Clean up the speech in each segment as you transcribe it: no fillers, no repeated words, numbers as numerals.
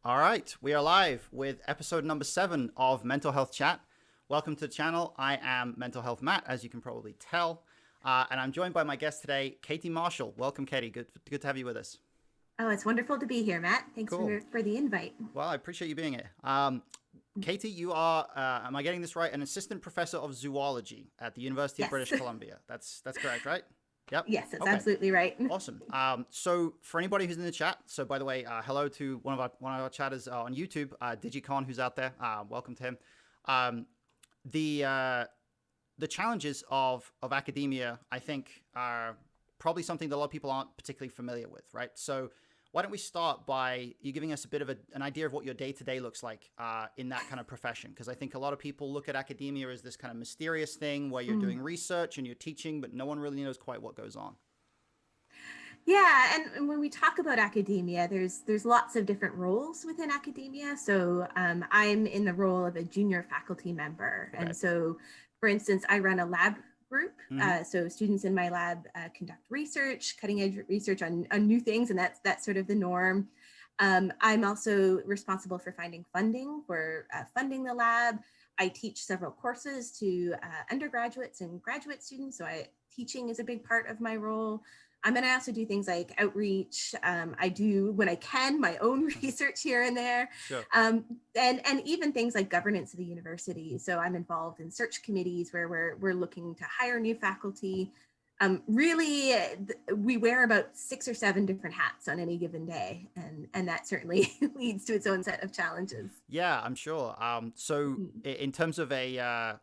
All right, we are live with episode number 7 of Mental Health Chat. Welcome to the channel. I am Mental Health Matt, as you can probably tell, and I'm joined by my guest today, Katie Marshall. Welcome, Katie. Good to have you with us. Oh, it's wonderful to be here, Matt. Thanks Cool. for the invite. Well, I appreciate you being here. Katie, you are, am I getting this right, an assistant professor of zoology at the University of Yes. British Columbia? That's correct, right? Yep. Yes, that's Okay. absolutely right. Awesome. So for anybody who's in the chat, so by the way, hello to one of our chatters on YouTube, Digicon, who's out there. Welcome to him. Um, the challenges of academia, I think, are probably something that a lot of people aren't particularly familiar with, right? So why don't we start by you giving us a bit of an idea of what your day-to-day looks like in that kind of profession? Because I think a lot of people look at academia as this kind of mysterious thing where you're doing research and you're teaching, but no one really knows quite what goes on. Yeah, and when we talk about academia, there's lots of different roles within academia. So I'm in the role of a junior faculty member, Okay. and so, for instance, I run a lab group. So students in my lab conduct research, cutting edge research on new things, and that's sort of the norm. I'm also responsible for finding funding for funding the lab. I teach several courses to undergraduates and graduate students, so teaching is a big part of my role. And I also do things like outreach. I do, when I can, my own research here and there. Sure. And even things like governance of the university. So I'm involved in search committees where we're looking to hire new faculty. Really, we wear about 6 or 7 different hats on any given day, and that certainly leads to its own set of challenges. Yeah, I'm sure. So in terms of the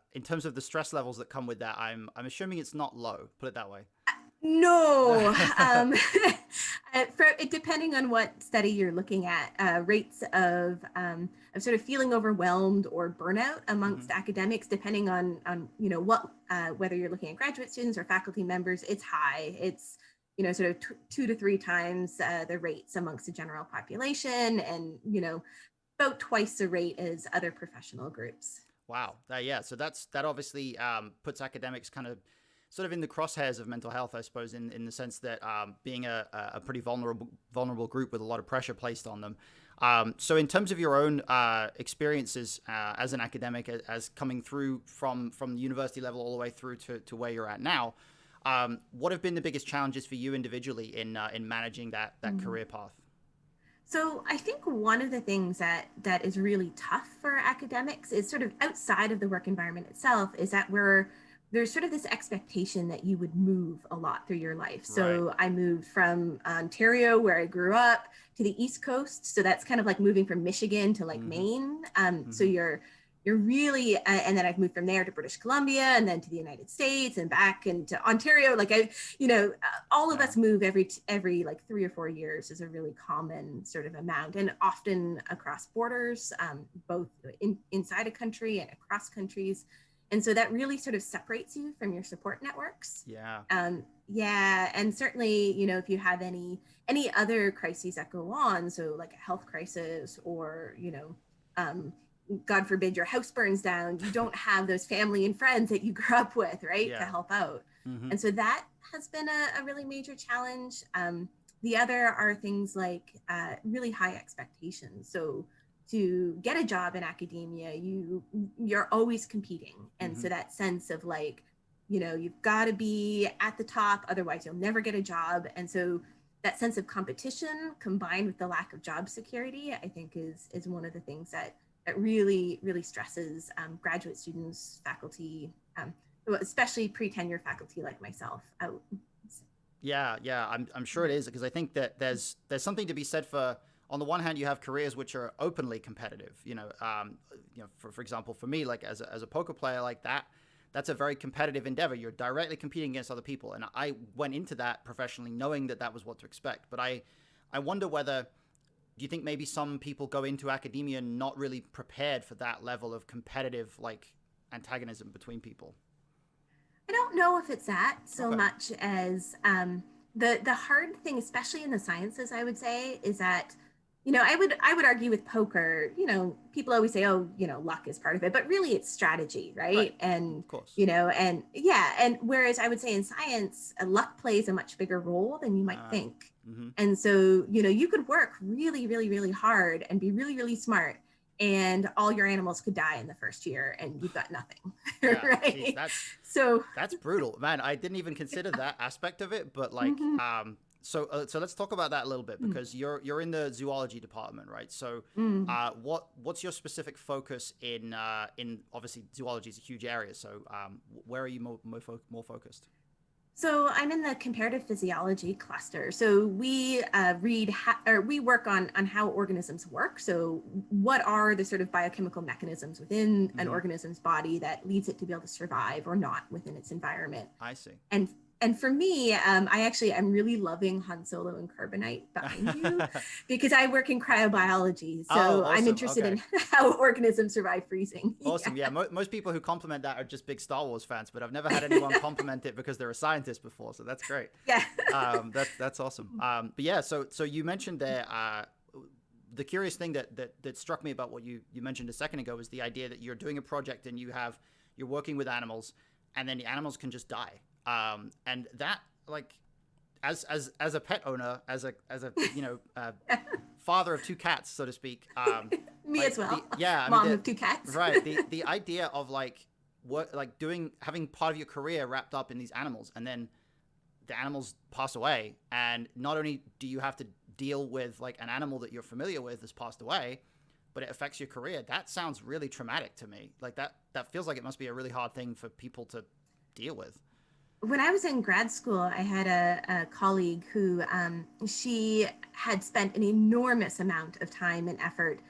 stress levels that come with that, I'm assuming it's not low. Put it that way. No, depending on what study you're looking at, rates of sort of feeling overwhelmed or burnout amongst academics, depending on what whether you're looking at graduate students or faculty members, it's high. It's sort of 2 to 3 times the rates amongst the general population, and about twice the rate as other professional groups. Wow. Yeah. So that obviously puts academics kind of sort of in the crosshairs of mental health, I suppose, in the sense that being a pretty vulnerable group with a lot of pressure placed on them. So in terms of your own experiences as an academic, as coming through from the university level all the way through to where you're at now, what have been the biggest challenges for you individually in managing that career path? So I think one of the things that is really tough for academics is sort of outside of the work environment itself, is that there's sort of this expectation that you would move a lot through your life. So I moved from Ontario, where I grew up, to the East Coast. So that's kind of like moving from Michigan to like Maine. So you're really, and then I've moved from there to British Columbia, and then to the United States, and back into Ontario. Like all of us move every like 3 or 4 years is a really common sort of amount, and often across borders, both inside a country and across countries. And so that really sort of separates you from your support networks. Yeah. Yeah. And certainly, if you have any other crises that go on, so like a health crisis, or, God forbid your house burns down, you don't have those family and friends that you grew up with, right, to help out. And so that has been a really major challenge. The other are things like really high expectations. So to get a job in academia, you're always competing. And so that sense of like, you've got to be at the top, otherwise you'll never get a job. And so that sense of competition combined with the lack of job security, I think is one of the things that really, really stresses graduate students, faculty, especially pre-tenure faculty like myself out. Yeah, I'm sure it is, because I think that there's something to be said for, on the one hand, you have careers which are openly competitive. For example, for me, like as a poker player, like that's a very competitive endeavor. You're directly competing against other people, and I went into that professionally knowing that was what to expect. But I wonder whether, do you think maybe some people go into academia not really prepared for that level of competitive like antagonism between people? I don't know if it's that so much as the hard thing, especially in the sciences, I would say, is that I would argue with poker, people always say, oh, luck is part of it, but really it's strategy, right? And, of course. And whereas I would say in science, luck plays a much bigger role than you might think. Mm-hmm. And so, you know, you could work really, really, really hard and be really, really smart, and all your animals could die in the first year and you've got nothing. Yeah, geez, Right. So, that's brutal, man. I didn't even consider that aspect of it, but like, mhm, so let's talk about that a little bit mm, because you're in the zoology department, right? So, mm. what's your specific focus in obviously zoology is a huge area. So, where are you more focused? So I'm in the comparative physiology cluster. So we or we work on how organisms work. So what are the sort of biochemical mechanisms within an Mm-hmm. organism's body that leads it to be able to survive or not within its environment? I see. And for me, I'm really loving Han Solo and Carbonite behind you because I work in cryobiology. Oh, So I'm awesome. interested Okay. in how organisms survive freezing. Yeah. Awesome. Yeah. Most people who compliment that are just big Star Wars fans, but I've never had anyone compliment it because they're a scientist before. So that's great. Yeah. That's awesome. But yeah, so you mentioned there, the curious thing that struck me about what you mentioned a second ago was the idea that you're doing a project and you're working with animals, and then the animals can just die. And that, like, as a pet owner, as a father of two cats, so to speak. Me Like as well. yeah, I mean, Mom of two cats. right. The idea of like what like doing having part of your career wrapped up in these animals, and then the animals pass away, and not only do you have to deal with like an animal that you're familiar with has passed away, but it affects your career. That sounds really traumatic to me. Like that feels like it must be a really hard thing for people to deal with. When I was in grad school, I had a colleague who she had spent an enormous amount of time and effort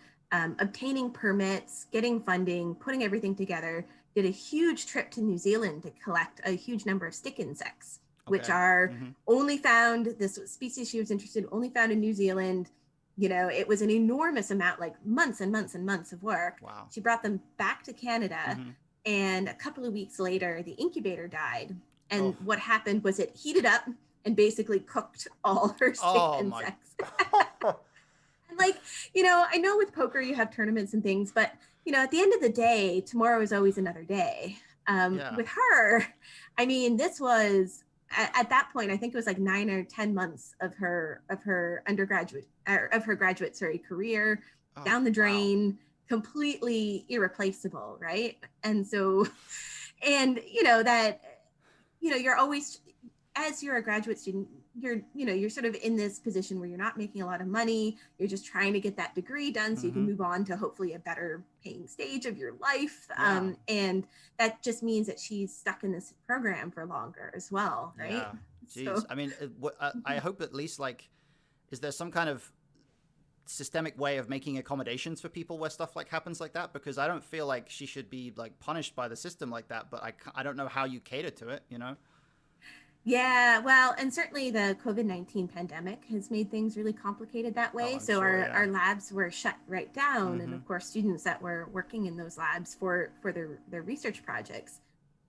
obtaining permits, getting funding, putting everything together, did a huge trip to New Zealand to collect a huge number of stick insects, which Okay. are Mm-hmm. only found, this species she was interested in, only found in New Zealand. You know, it was an enormous amount, like months and months and months of work. Wow. She brought them back to Canada, Mm-hmm. and a couple of weeks later, the incubator died. Oh. And what happened was it heated up and basically cooked all her stick Oh my. insects. And like, you know, I know with poker you have tournaments and things, but you know, at the end of the day, tomorrow is always another day. Yeah. With her, I mean, this was at that point, I think it was like 9 or 10 months of her undergraduate or of her graduate career Oh down the wow. drain, completely irreplaceable, right? And so, and you know that, you know, you're always, as you're a graduate student, you're sort of in this position where you're not making a lot of money, you're just trying to get that degree done so you can Mm-hmm. move on to hopefully a better paying stage of your life, Yeah. and that just means that she's stuck in this program for longer as well, right? Yeah. So Jeez. I mean, I hope at least like, is there some kind of systemic way of making accommodations for people where stuff like happens like that? Because I don't feel like she should be like punished by the system like that, but I don't know how you cater to it, you know? yeah, well, and certainly the COVID-19 pandemic has made things really complicated that Oh, way. I'm So sure. Yeah. our labs were shut right down. And Mm-hmm. of course, students that were working in those labs for their research projects,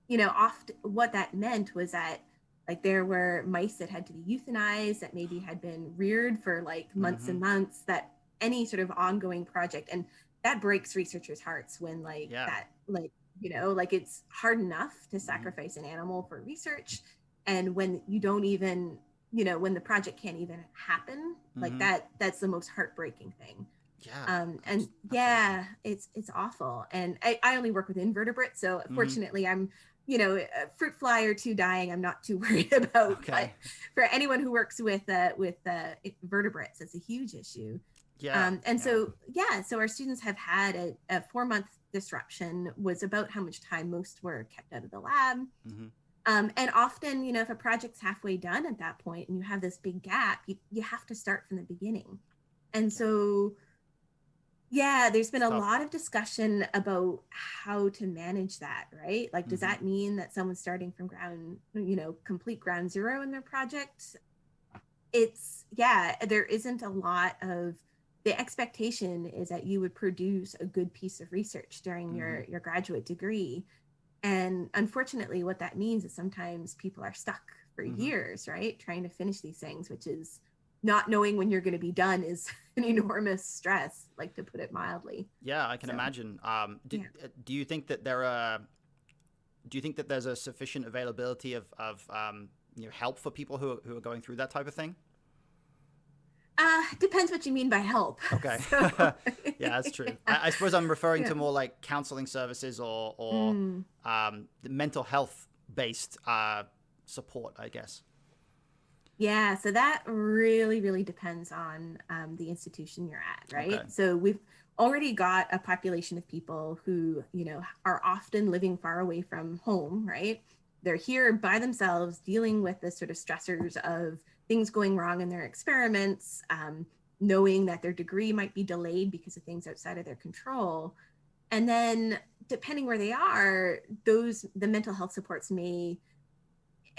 you know, often what that meant was that like there were mice that had to be euthanized, that maybe had been reared for like months Mm-hmm. and months, that any sort of ongoing project. And that breaks researchers' hearts when like Yeah. that, like, you know, like it's hard enough to Mm-hmm. sacrifice an animal for research, and when you don't even, you know, when the project can't even happen, like Mm-hmm. that's the most heartbreaking thing. Yeah. And Absolutely. yeah, it's awful. And I only work with invertebrates, so Mm-hmm. fortunately I'm, you know, a fruit fly or two dying I'm not too worried about. But Okay. for anyone who works with vertebrates, it's a huge issue. Yeah. And Yeah. so yeah, so our students have had a 4 month disruption, was about how much time most were kept out of the lab. Mm-hmm. And often, you know, if a project's halfway done at that point and you have this big gap, you have to start from the beginning. And Yeah. so, yeah, there's been It's a tough. lot of discussion about how to manage that, right? Like, does Mm-hmm. that mean that someone's starting from ground, you know, complete ground zero in their project? It's, yeah, there isn't a lot of, the expectation is that you would produce a good piece of research during Mm-hmm. your graduate degree. And unfortunately, what that means is sometimes people are stuck for Mm-hmm. years, right? Trying to finish these things, which is not knowing when you're going to be done is an enormous stress, like to put it mildly. Yeah, I can So, imagine. yeah. Do you think that do you think that there's a sufficient availability of help for people who are going through that type of thing? depends what you mean by help. Okay. So, Yeah, that's true. yeah. I suppose I'm referring Yeah. to more like counseling services or Mm. the mental health based support, I guess. Yeah, so that really, really depends on the institution you're at, Okay. right? So we've already got a population of people who, are often living far away from home, right? They're here by themselves dealing with the sort of stressors of things going wrong in their experiments, knowing that their degree might be delayed because of things outside of their control. And then depending where they are, the mental health supports may,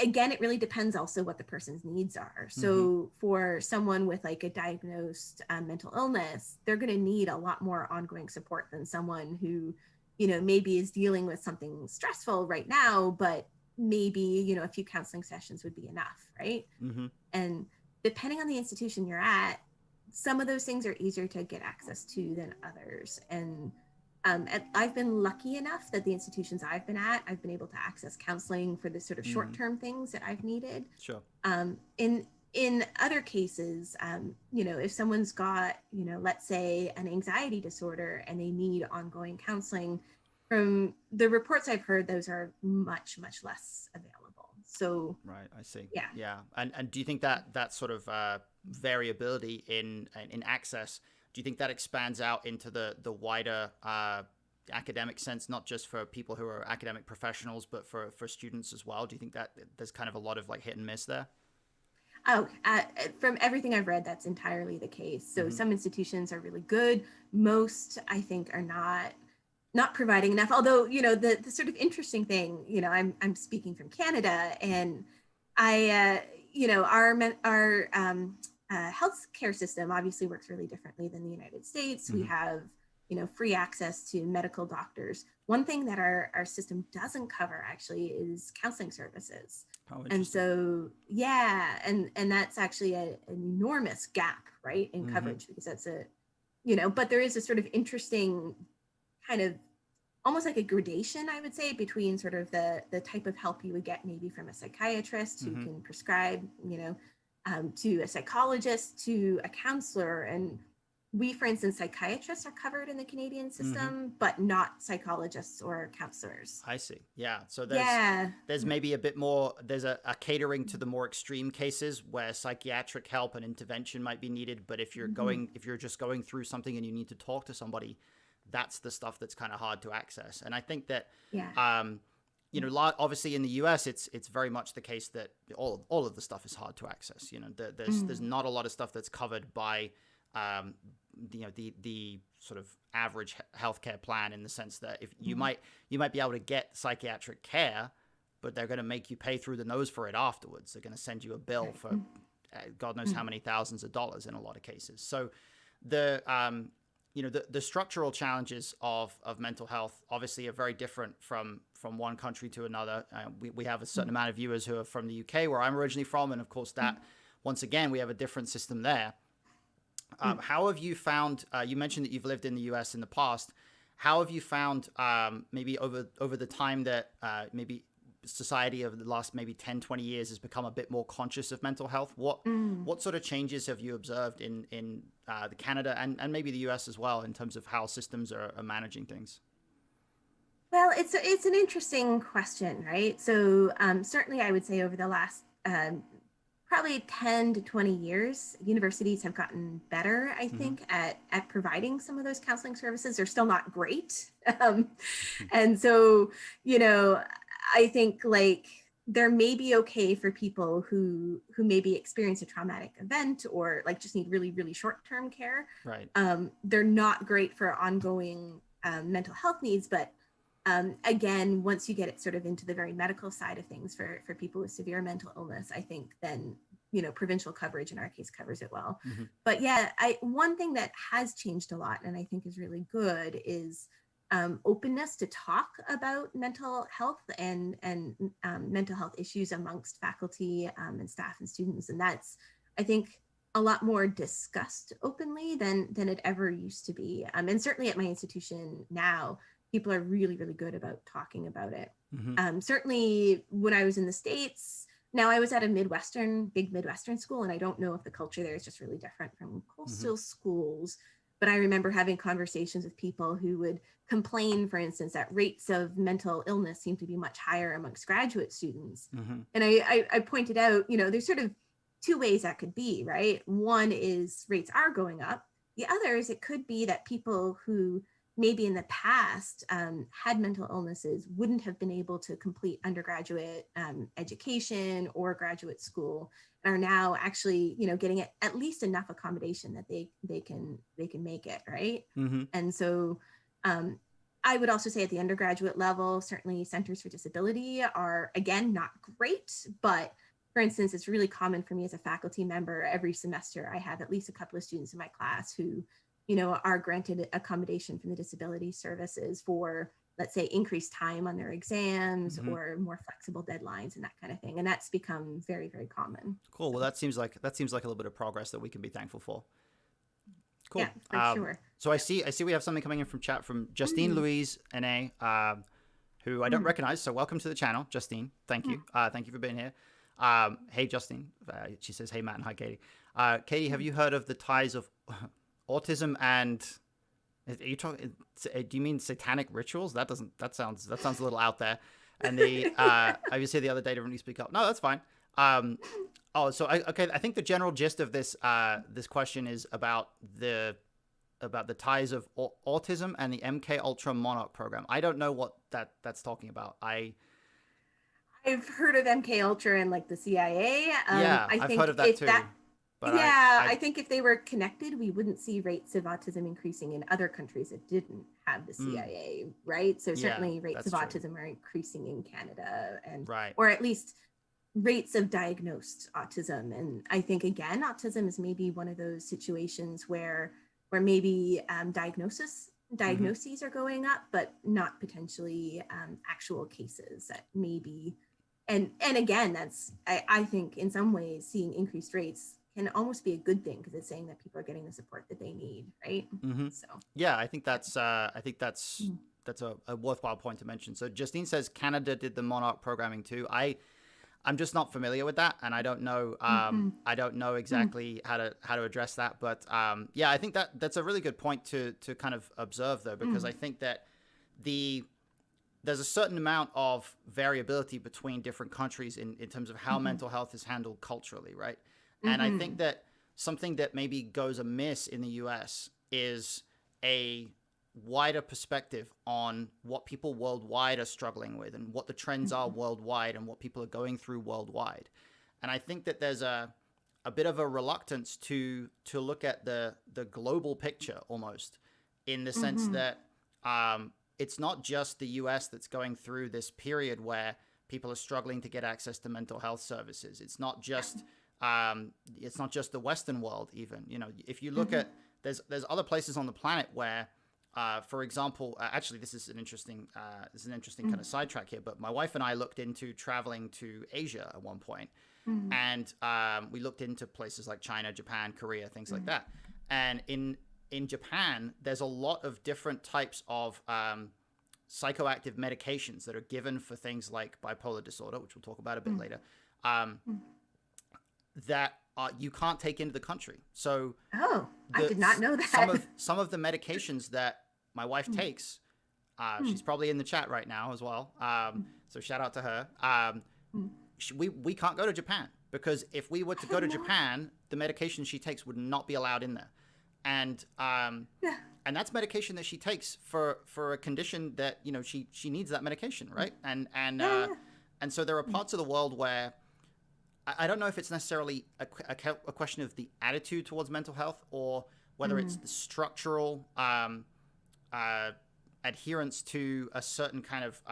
again, it really depends also what the person's needs are. Mm-hmm. So for someone with like a diagnosed mental illness, they're going to need a lot more ongoing support than someone who, maybe is dealing with something stressful right now, but maybe, a few counseling sessions would be enough, right? Mm-hmm. And depending on the institution you're at, some of those things are easier to get access to than others. And I've been lucky enough that the institutions I've been at, I've been able to access counseling for the sort of Mm-hmm. short-term things that I've needed. Sure. In other cases, if someone's got, let's say an anxiety disorder and they need ongoing counseling, from the reports I've heard, those are much, much less available. So, Right, I see. yeah. Yeah, and do you think that that sort of variability in access, do you think that expands out into the wider academic sense, not just for people who are academic professionals, but for students as well? Do you think that there's kind of a lot of like hit and miss there? Oh, from everything I've read, that's entirely the case. So Mm-hmm. some institutions are really good. Most, I think, are not providing enough. Although, the sort of interesting thing, I'm speaking from Canada, and our healthcare system obviously works really differently than the United States. We Mm-hmm. have, free access to medical doctors. One thing that our system doesn't cover actually is counseling services. Oh, And interesting. so, yeah, and that's actually an enormous gap, right, in Mm-hmm. coverage, because that's but there is a sort of interesting kind of almost like a gradation, I would say, between sort of the type of help you would get maybe from a psychiatrist who Mm-hmm. can prescribe, to a psychologist, to a counselor. And we, for instance, psychiatrists are covered in the Canadian Mm-hmm. system, but not psychologists or counselors. I see. Yeah. So Yeah. there's maybe a bit more, there's a catering to the more extreme cases where psychiatric help and intervention might be needed. But if you're Mhm. if you're just going through something and you need to talk to somebody, that's the stuff that's kind of hard to access. And I think that, Yeah. obviously in the US, it's very much the case that all of the stuff is hard to access. There's not a lot of stuff that's covered by, the sort of average healthcare plan, in the sense that if you might be able to get psychiatric care, but they're going to make you pay through the nose for it afterwards. They're going to send you a bill for God knows how many thousands of dollars in a lot of cases. So the the structural challenges of mental health obviously are very different from one country to another. We have a certain amount of viewers who are from the UK, where I'm originally from, and of course that once again we have a different system there. How have you found? You mentioned that you've lived in the US in the past. How have you found maybe over the time that maybe society over the last maybe 10, 20 years has become a bit more conscious of mental health? What sort of changes have you observed in the Canada and maybe the US as well, in terms of how systems are managing things? Well, it's an interesting question, right? So certainly, I would say over the last probably 10 to 20 years, universities have gotten better, I think, at providing some of those counseling services. They're still not great. And so, I think like there may be okay for people who maybe experience a traumatic event or like just need really, really short-term care. Right. They're not great for ongoing mental health needs, but again, once you get it sort of into the very medical side of things for people with severe mental illness, I think then, provincial coverage in our case covers it well. Mm-hmm. But yeah, one thing that has changed a lot and I think is really good is openness to talk about mental health and mental health issues amongst faculty and staff and students. And that's, I think, a lot more discussed openly than it ever used to be. And certainly at my institution now, people are really, really good about talking about it. Mm-hmm. Certainly when I was in the States, Now, I was at a big Midwestern school, and I don't know if the culture there is just really different from Hmm. coastal schools. But I remember having conversations with people who would complain, for instance, that rates of mental illness seem to be much higher amongst graduate students. Hmm. And I pointed out, there's sort of two ways that could be, right? One is rates are going up. The other is it could be that people who maybe in the past had mental illnesses wouldn't have been able to complete undergraduate education or graduate school, and are now actually getting at least enough accommodation that they can make it, right? Hmm. And so um, I would also say at the undergraduate level, certainly centers for disability are, again, not great, but for instance, it's really common for me as a faculty member. Every semester I have at least a couple of students in my class who are granted accommodation from the disability services for, let's say, increased time on their exams Hmm. or more flexible deadlines and that kind of thing. And that's become very, very common. Cool. Well, So that seems like a little bit of progress that we can be thankful for. yeah, Cool. for sure. So I see we have something coming in from chat from Justine Mm, Louise Na, who I don't mm, recognize. So welcome to the channel, Justine. Thank mm, you. Thank you for being here. Hey, Justine. She says, "Hey, Matt," and hi, Katie. Katie, have mm. you heard of the ties of autism and? Are you talking? Do you mean satanic rituals? That sounds a little out there. And I was here the other day to really speak up. No, that's fine. Um, okay. I think the general gist of this question is about the ties of autism and the MK Ultra Monarch program. I don't know what that's talking about. I've heard of MK Ultra and like the CIA. Yeah, I I've heard think of that if that too, but Yeah, I I think if they were connected, we wouldn't see rates of autism increasing in other countries that didn't have the mm, CIA, right? So yeah, certainly rates that's of true. autism are increasing in Canada, and Right. or at least rates of diagnosed autism. And I think again, autism is maybe one of those situations where maybe Hmm. diagnoses are going up, but not potentially actual cases that maybe. And again, I think in some ways seeing increased rates can almost be a good thing because it's saying that people are getting the support that they need, right? Hmm. So Yeah, I think that's mm, that's a worthwhile point to mention. So Justine says Canada did the Monarch programming too. I'm just not familiar with that, and mhm, I don't know mm, exactly how to address that. But yeah, I think that's a really good point to kind of observe though, because mm, I think that the there's a certain amount of variability between different countries in terms of how mhm, mental health is handled culturally, right? And I think mhm, that something that maybe goes amiss in the US is a wider perspective on what people worldwide are struggling with and what the trends are mhm, worldwide and what people are going through worldwide. And I think that there's a bit of a reluctance to look at the global picture almost, in the sense mhm, that it's not just the US that's going through this period where people are struggling to get access to mental health services. It's not just the Western world. Even, if you look mhm, at, there's other places on the planet where, for example, actually this is an interesting kind mhm, of sidetrack here. But my wife and I looked into traveling to Asia at one point, mhm, and we looked into places like China, Japan, Korea, things like mhm, that. And in Japan, there's a lot of different types of psychoactive medications that are given for things like bipolar disorder, which we'll talk about a bit mhm, later, um, mhm. that you can't take into the country. So Oh, I the did not know some that. of some of the medications that my wife Mm, takes, mm, she's probably in the chat right now as well. mm, So shout out to her. mm. We can't go to Japan because if we were to I go had to no. Japan, the medication she takes would not be allowed in there, and Yeah, and that's medication that she takes for a condition that she needs that medication, right? yeah, yeah. And so there are Mm, parts of the world where I don't know if it's necessarily a question of the attitude towards mental health, or whether it's mm, the structural uh, adherence to a certain kind of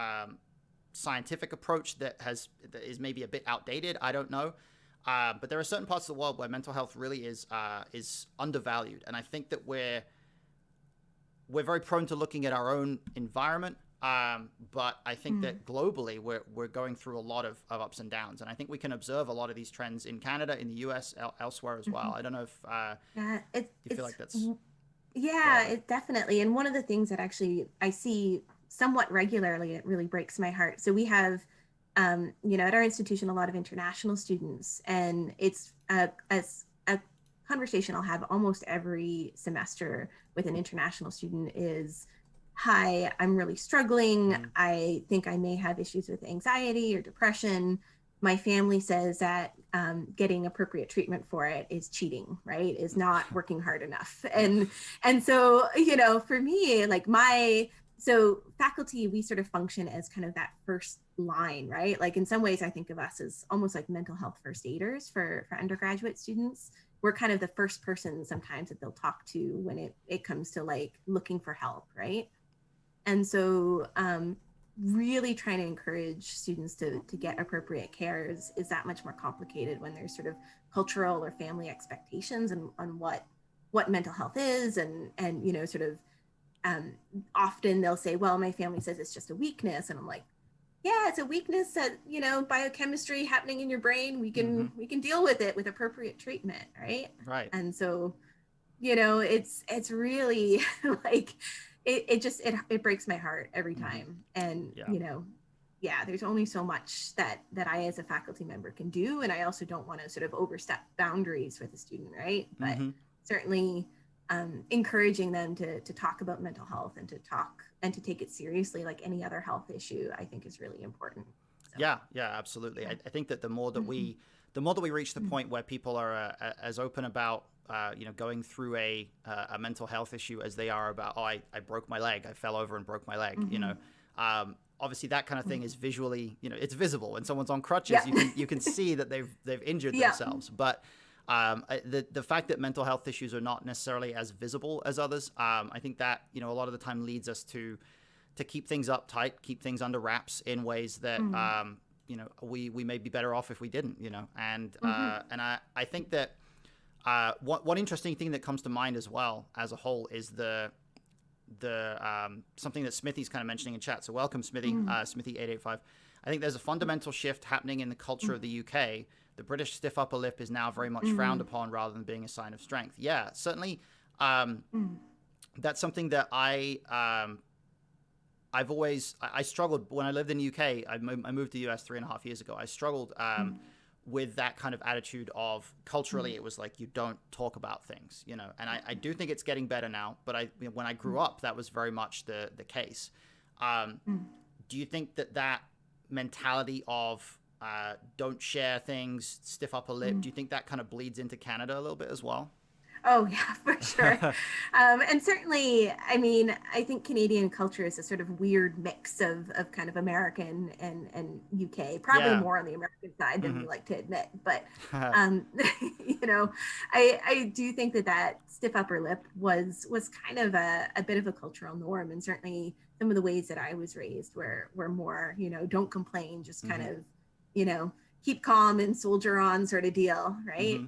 scientific approach that is maybe a bit outdated. I don't know. But there are certain parts of the world where mental health really is undervalued, and I think that we're very prone to looking at our own environment. But I think mm, that globally we're going through a lot of ups and downs, and I think we can observe a lot of these trends in Canada, in the U.S., elsewhere as well. mhm. I don't know if Yeah, you feel like that's yeah, relevant. it definitely. And one of the things that actually I see somewhat regularly, it really breaks my heart. So we have at our institution, a lot of international students, and it's a conversation I'll have almost every semester with an international student is, hi, I'm really struggling. I think I may have issues with anxiety or depression. My family says that getting appropriate treatment for it is cheating, right? Is not working hard enough. And so, for me, like so faculty, we sort of function as kind of that first line, right? Like in some ways, I think of us as almost like mental health first aiders for undergraduate students. We're kind of the first person sometimes that they'll talk to when it comes to like looking for help, right? And so really trying to encourage students to get appropriate care is that much more complicated when there's sort of cultural or family expectations on what mental health is and sort of often they'll say, well, my family says it's just a weakness. And I'm like, yeah, it's a weakness that, biochemistry happening in your brain. We can deal with it with appropriate treatment. Right. Right. And so, it's really like, it breaks my heart every time. And, there's only so much that I, as a faculty member, can do. And I also don't want to sort of overstep boundaries with a student. Right. But certainly, encouraging them to talk about mental health and to take it seriously like any other health issue, I think is really important. So, yeah, absolutely. Yeah. I think that the more that we reach the point where people are as open about going through a mental health issue as they are about, I broke my leg, I fell over and broke my leg, obviously that kind of thing is visually, it's visible. When someone's on crutches, you can see that they've injured themselves. But the fact that mental health issues are not necessarily as visible as others, I think that, a lot of the time leads us to keep things uptight, keep things under wraps in ways that, we may be better off if we didn't, and I think that one interesting thing that comes to mind as well as a whole is the something that Smithy's kind of mentioning in chat. So welcome, Smithy, Smithy885. I think there's a fundamental shift happening in the culture of the UK. The British stiff upper lip is now very much frowned upon rather than being a sign of strength. Yeah, certainly. That's something that I've always struggled when I lived in the UK. I moved to the US 3.5 years ago. I struggled with that kind of attitude of culturally, it was like, you don't talk about things, and I do think it's getting better now, but when I grew up, that was very much the case. Do you think that mentality of don't share things, stiff upper lip, do you think that kind of bleeds into Canada a little bit as well? Oh yeah, for sure. And certainly, I mean, I think Canadian culture is a sort of weird mix of kind of American and UK, probably more on the American side than we like to admit. But, I do think that stiff upper lip was kind of a bit of a cultural norm. And certainly some of the ways that I was raised were more, don't complain, just kind of, keep calm and soldier on sort of deal, right?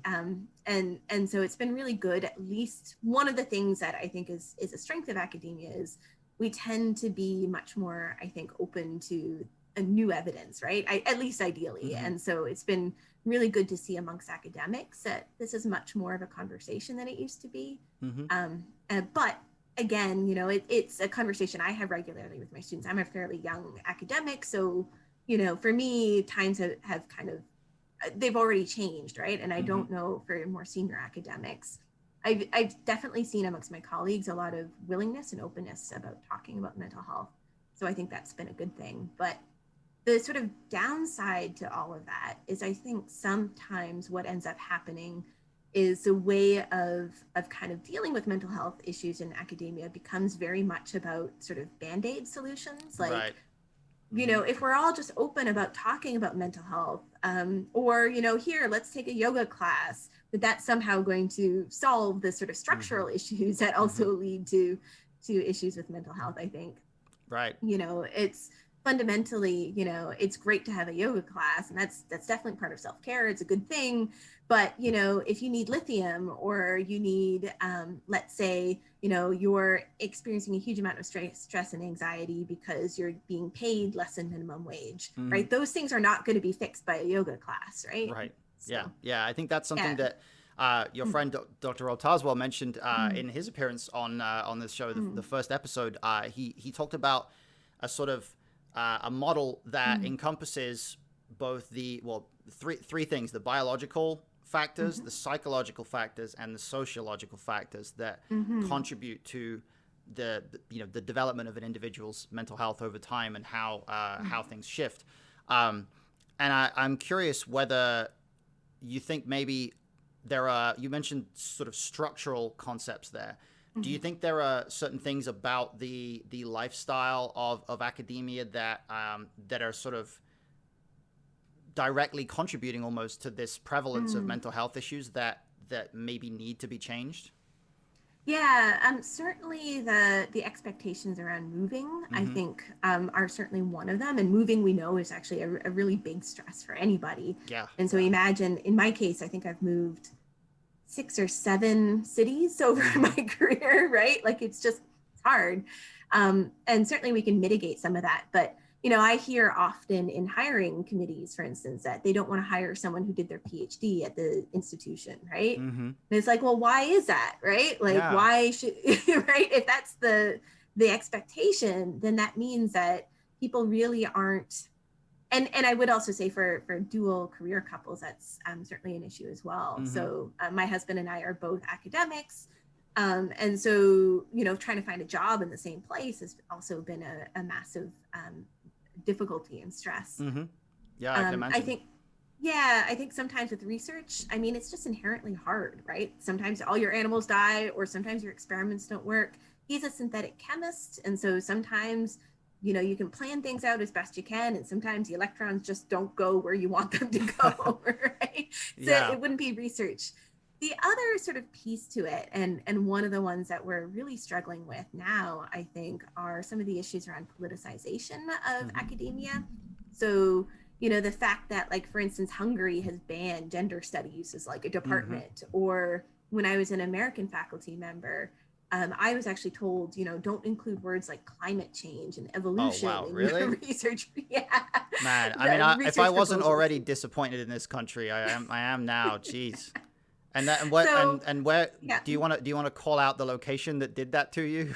And so it's been really good. At least one of the things that I think is a strength of academia is we tend to be much more, I think, open to a new evidence, right? At least ideally. And so it's been really good to see amongst academics that this is much more of a conversation than it used to be. But again, it's a conversation I have regularly with my students. I'm a fairly young academic, so for me, times have kind of, they've already changed, right? And I don't know for more senior academics. I've definitely seen amongst my colleagues a lot of willingness and openness about talking about mental health. So I think that's been a good thing. But the sort of downside to all of that is I think sometimes what ends up happening is a way of kind of dealing with mental health issues in academia becomes very much about sort of Band-Aid solutions. Like, right. If we're all just open about talking about mental health, or, here, let's take a yoga class, that's somehow going to solve the sort of structural issues that also lead to issues with mental health, I think. Right. It's fundamentally, it's great to have a yoga class, and that's definitely part of self-care. It's a good thing. But, if you need lithium or you need, let's say, you're experiencing a huge amount of stress and anxiety because you're being paid less than minimum wage, right? Those things are not going to be fixed by a yoga class, right? Right. So, yeah. I think that's something that your friend Dr. Rob Tarswell mentioned in his appearance on this show, the first episode. He talked about a sort of a model that encompasses both three things: the biological factors, the psychological factors, and the sociological factors that contribute to the development of an individual's mental health over time and how things shift. And I'm curious whether you think maybe you mentioned sort of structural concepts there. Do you think there are certain things about the lifestyle of academia that are sort of directly contributing almost to this prevalence of mental health issues that maybe need to be changed? Yeah, certainly the expectations around moving, I think, are certainly one of them. And moving, we know, is actually a really big stress for anybody. Yeah. And so imagine, in my case, I think I've moved 6 or 7 cities over my career, right? Like it's hard. And certainly we can mitigate some of that. But, I hear often in hiring committees, for instance, that they don't want to hire someone who did their PhD at the institution, right? And it's like, well, why is that, right? Like, why should, right? If that's the expectation, then that means that people really aren't. And I would also say for dual career couples, that's certainly an issue as well. So my husband and I are both academics. And so, trying to find a job in the same place has also been a massive difficulty and stress. Yeah, I can imagine. I think sometimes with research, I mean, it's just inherently hard, right? Sometimes all your animals die, or sometimes your experiments don't work. He's a synthetic chemist. And so sometimes, you can plan things out as best you can, and sometimes the electrons just don't go where you want them to go, right? So it wouldn't be research. The other sort of piece to it, and one of the ones that we're really struggling with now, I think, are some of the issues around politicization of academia. So, the fact that, like, for instance, Hungary has banned gender studies as like a department, or when I was an American faculty member, I was actually told, don't include words like climate change and evolution in your research. Yeah. Man, I mean, if I wasn't already disappointed in this country, I am now. Jeez. And where do you want to call out the location that did that to you?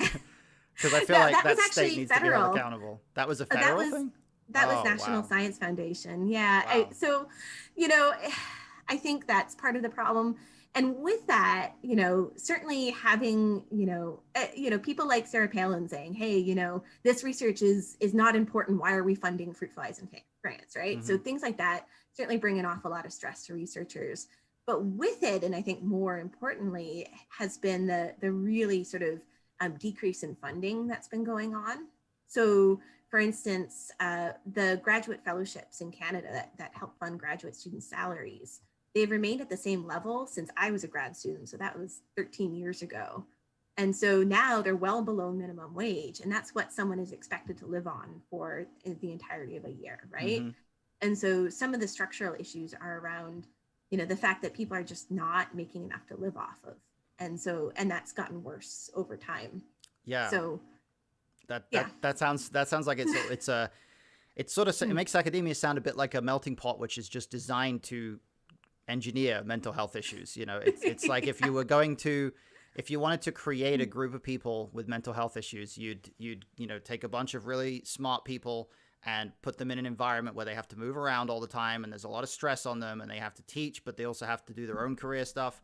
Because I feel like that state needs to be held accountable. That was a federal thing? That was National Science Foundation. Yeah. Wow. I think that's part of the problem. And with that, certainly having, people like Sarah Palin saying, hey, this research is not important. Why are we funding fruit flies and grants, right? So things like that certainly bring an awful lot of stress to researchers. But with it, and I think more importantly, has been the really sort of decrease in funding that's been going on. So, for instance, the graduate fellowships in Canada that help fund graduate student salaries, they've remained at the same level since I was a grad student. So that was 13 years ago. And so now they're well below minimum wage. And that's what someone is expected to live on for the entirety of a year, right? And so some of the structural issues are around the fact that people are just not making enough to live off of. And that's gotten worse over time. Yeah. So that sounds like it makes academia sound a bit like a melting pot, which is just designed to engineer mental health issues. It's like if you wanted to create a group of people with mental health issues, you'd take a bunch of really smart people and put them in an environment where they have to move around all the time, and there's a lot of stress on them, and they have to teach, but they also have to do their own career stuff.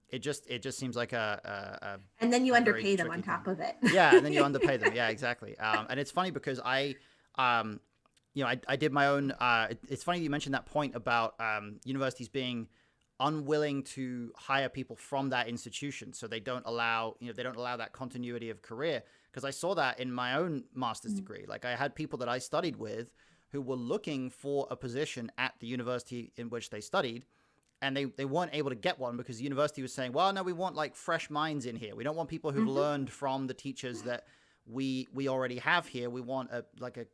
It just seems like and then you underpay them on top of it. Yeah, and then you underpay them. Yeah, exactly. And it's funny because I did my own. It's funny you mentioned that point about universities being unwilling to hire people from that institution, so they don't allow that continuity of career. Because I saw that in my own master's degree. Like, I had people that I studied with who were looking for a position at the university in which they studied, and they weren't able to get one because the university was saying, well, no, we want like fresh minds in here. We don't want people who've learned from the teachers that we already have here. We want a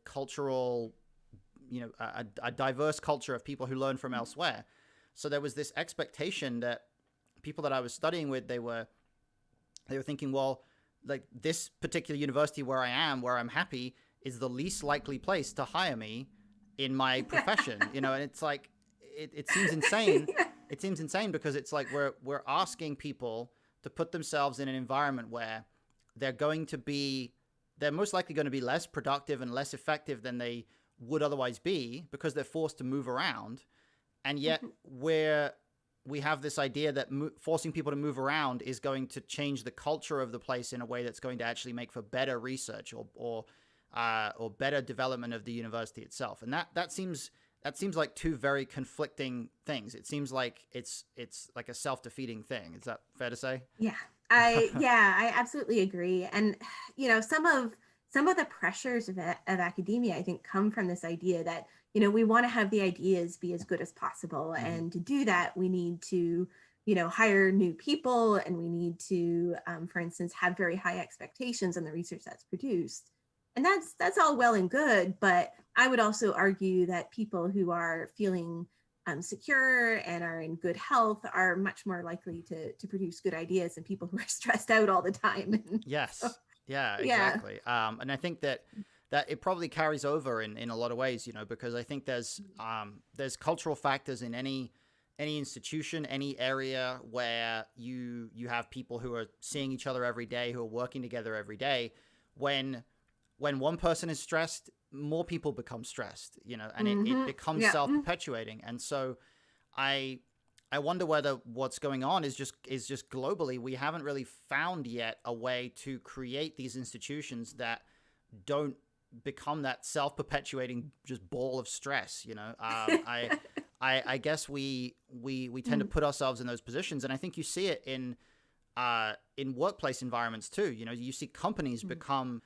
cultural, a diverse culture of people who learn from elsewhere. So there was this expectation that people that I was studying with, they were thinking, well, like, this particular university where I'm happy, is the least likely place to hire me in my profession, and it's like, it seems insane. It seems insane because it's like we're asking people to put themselves in an environment where they're going to be they're most likely going to be less productive and less effective than they would otherwise be because they're forced to move around. And yet we have this idea that forcing people to move around is going to change the culture of the place in a way that's going to actually make for better research or better development of the university itself. And that seems like two very conflicting things. It seems like it's like a self-defeating thing. Is that fair to say? Yeah, I absolutely agree. And some of the pressures of academia, I think, come from this idea that we want to have the ideas be as good as possible, and to do that, we need to hire new people, and we need to, for instance, have very high expectations on the research that's produced. And that's all well and good, but I would also argue that people who are feeling secure and are in good health are much more likely to produce good ideas than people who are stressed out all the time. Yes. So, yeah, exactly. And I think that it probably carries over in a lot of ways, because I think there's cultural factors in any institution, any area where you have people who are seeing each other every day, who are working together every day. When one person is stressed, more people become stressed, and it becomes self-perpetuating. And so I wonder whether what's going on is just globally, we haven't really found yet a way to create these institutions that don't become that self-perpetuating just ball of stress. I guess we tend to put ourselves in those positions, and I think you see it in workplace environments too. You see companies become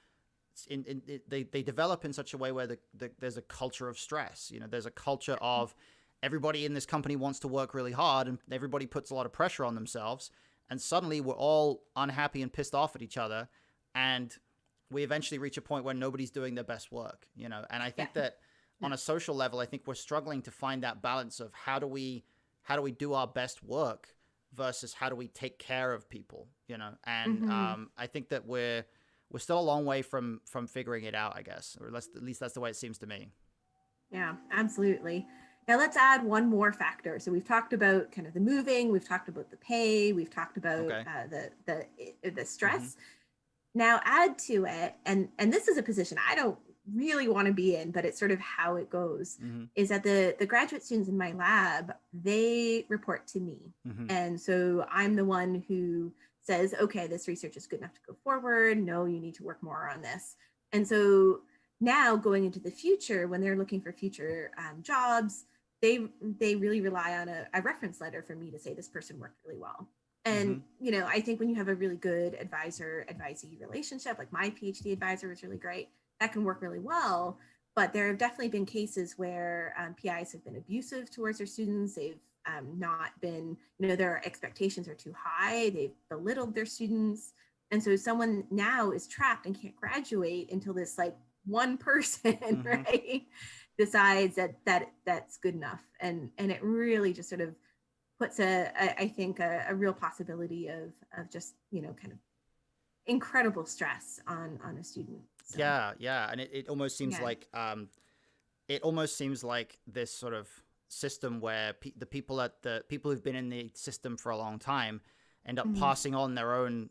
they develop in such a way where there's a culture of stress. There's a culture of everybody in this company wants to work really hard, and everybody puts a lot of pressure on themselves, and suddenly we're all unhappy and pissed off at each other, and we eventually reach a point where nobody's doing their best work, and I think that on a social level, I think we're struggling to find that balance of how do we do our best work versus how do we take care of people, and I think that we're still a long way from figuring it out, I guess, or at least that's the way it seems to me. Yeah, absolutely. Now let's add one more factor. So we've talked about kind of the moving, we've talked about the pay, we've talked about the stress. Now add to it, and this is a position I don't really want to be in, but it's sort of how it goes, is that the graduate students in my lab, they report to me. And so I'm the one who says, okay, this research is good enough to go forward. No, you need to work more on this. And so now going into the future, when they're looking for future jobs, they really rely on a reference letter for me to say this person worked really well. And, I think when you have a really good advisor-advisee relationship, like my PhD advisor was really great, that can work really well. But there have definitely been cases where PIs have been abusive towards their students. They've not been, their expectations are too high. They've belittled their students. And so someone now is trapped and can't graduate until this like one person, right, decides that that's good enough. And it really just sort of puts I think a real possibility of just, kind of incredible stress on a student. So. Yeah. And it almost seems like this sort of system where the people who've been in the system for a long time end up passing on their own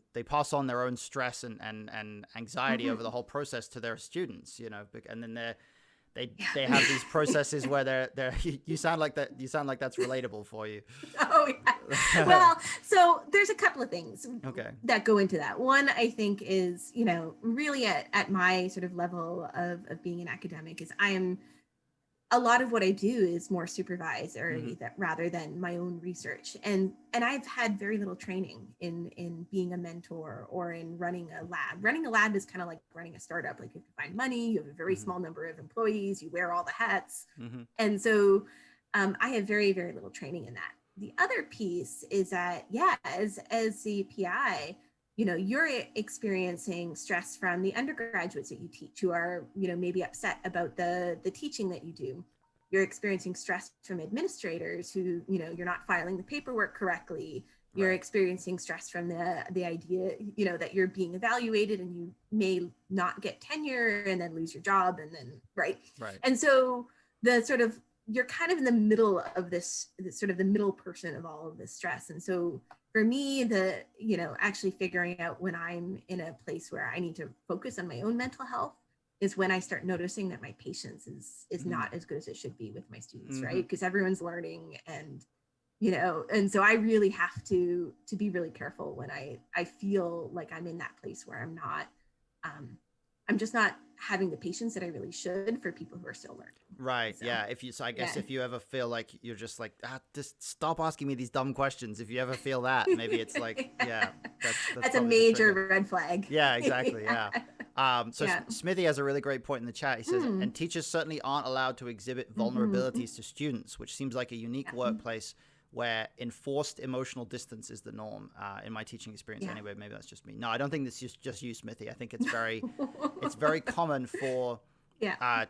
stress and anxiety over the whole process to their students, and then they have these processes where they're you sound like that's relatable for you. Oh yeah. Well, so there's a couple of things that go into that. One, I think, is, really at my sort of level of being an academic, is I am, a lot of what I do is more supervisory rather than my own research. And I've had very little training in being a mentor or in running a lab. Running a lab is kind of like running a startup. Like, you have to find money, you have a very small number of employees, you wear all the hats. And so I have very, very little training in that. The other piece is that, as the PI, you're experiencing stress from the undergraduates that you teach, who are, maybe upset about the teaching that you do. You're experiencing stress from administrators who, you're not filing the paperwork correctly. You're experiencing stress from the idea, that you're being evaluated and you may not get tenure and then lose your job, and then, right. And so the sort of you're kind of in the middle of this sort of the middle person of all of this stress. And so for me, actually figuring out when I'm in a place where I need to focus on my own mental health is when I start noticing that my patience is not as good as it should be with my students, right? Because everyone's learning, and and so I really have to be really careful when I feel like I'm in that place where I'm just not having the patience that I really should for people who are still learning. Right. So, yeah. I guess if you ever feel like you're just like, just stop asking me these dumb questions. If you ever feel that, maybe it's like, yeah, that's a major red flag. Yeah, exactly. Yeah. Smithy has a really great point in the chat. He says, and teachers certainly aren't allowed to exhibit vulnerabilities to students, which seems like a unique workplace where enforced emotional distance is the norm, in my teaching experience. Anyway, maybe that's just me. No, I don't think this is just you, Smithy. I think it's very common for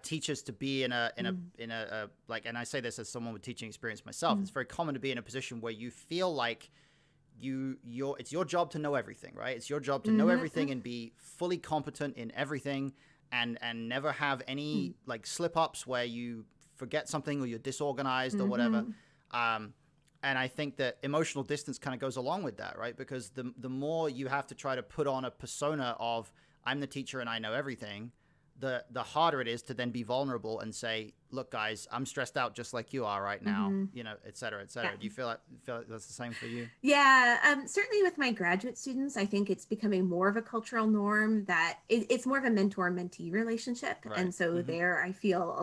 teachers to be in a like, and I say this as someone with teaching experience myself, it's very common to be in a position where you feel like it's your job to know everything, right? It's your job to know everything and be fully competent in everything, and never have any like slip ups where you forget something or you're disorganized or whatever. And I think that emotional distance kind of goes along with that, right? Because the more you have to try to put on a persona of I'm the teacher and I know everything, the harder it is to then be vulnerable and say, look, guys, I'm stressed out just like you are right now, et cetera, et cetera. Do you feel like that's the same for you? Yeah, certainly with my graduate students, I think it's becoming more of a cultural norm that it's more of a mentor-mentee relationship. Right. And so there I feel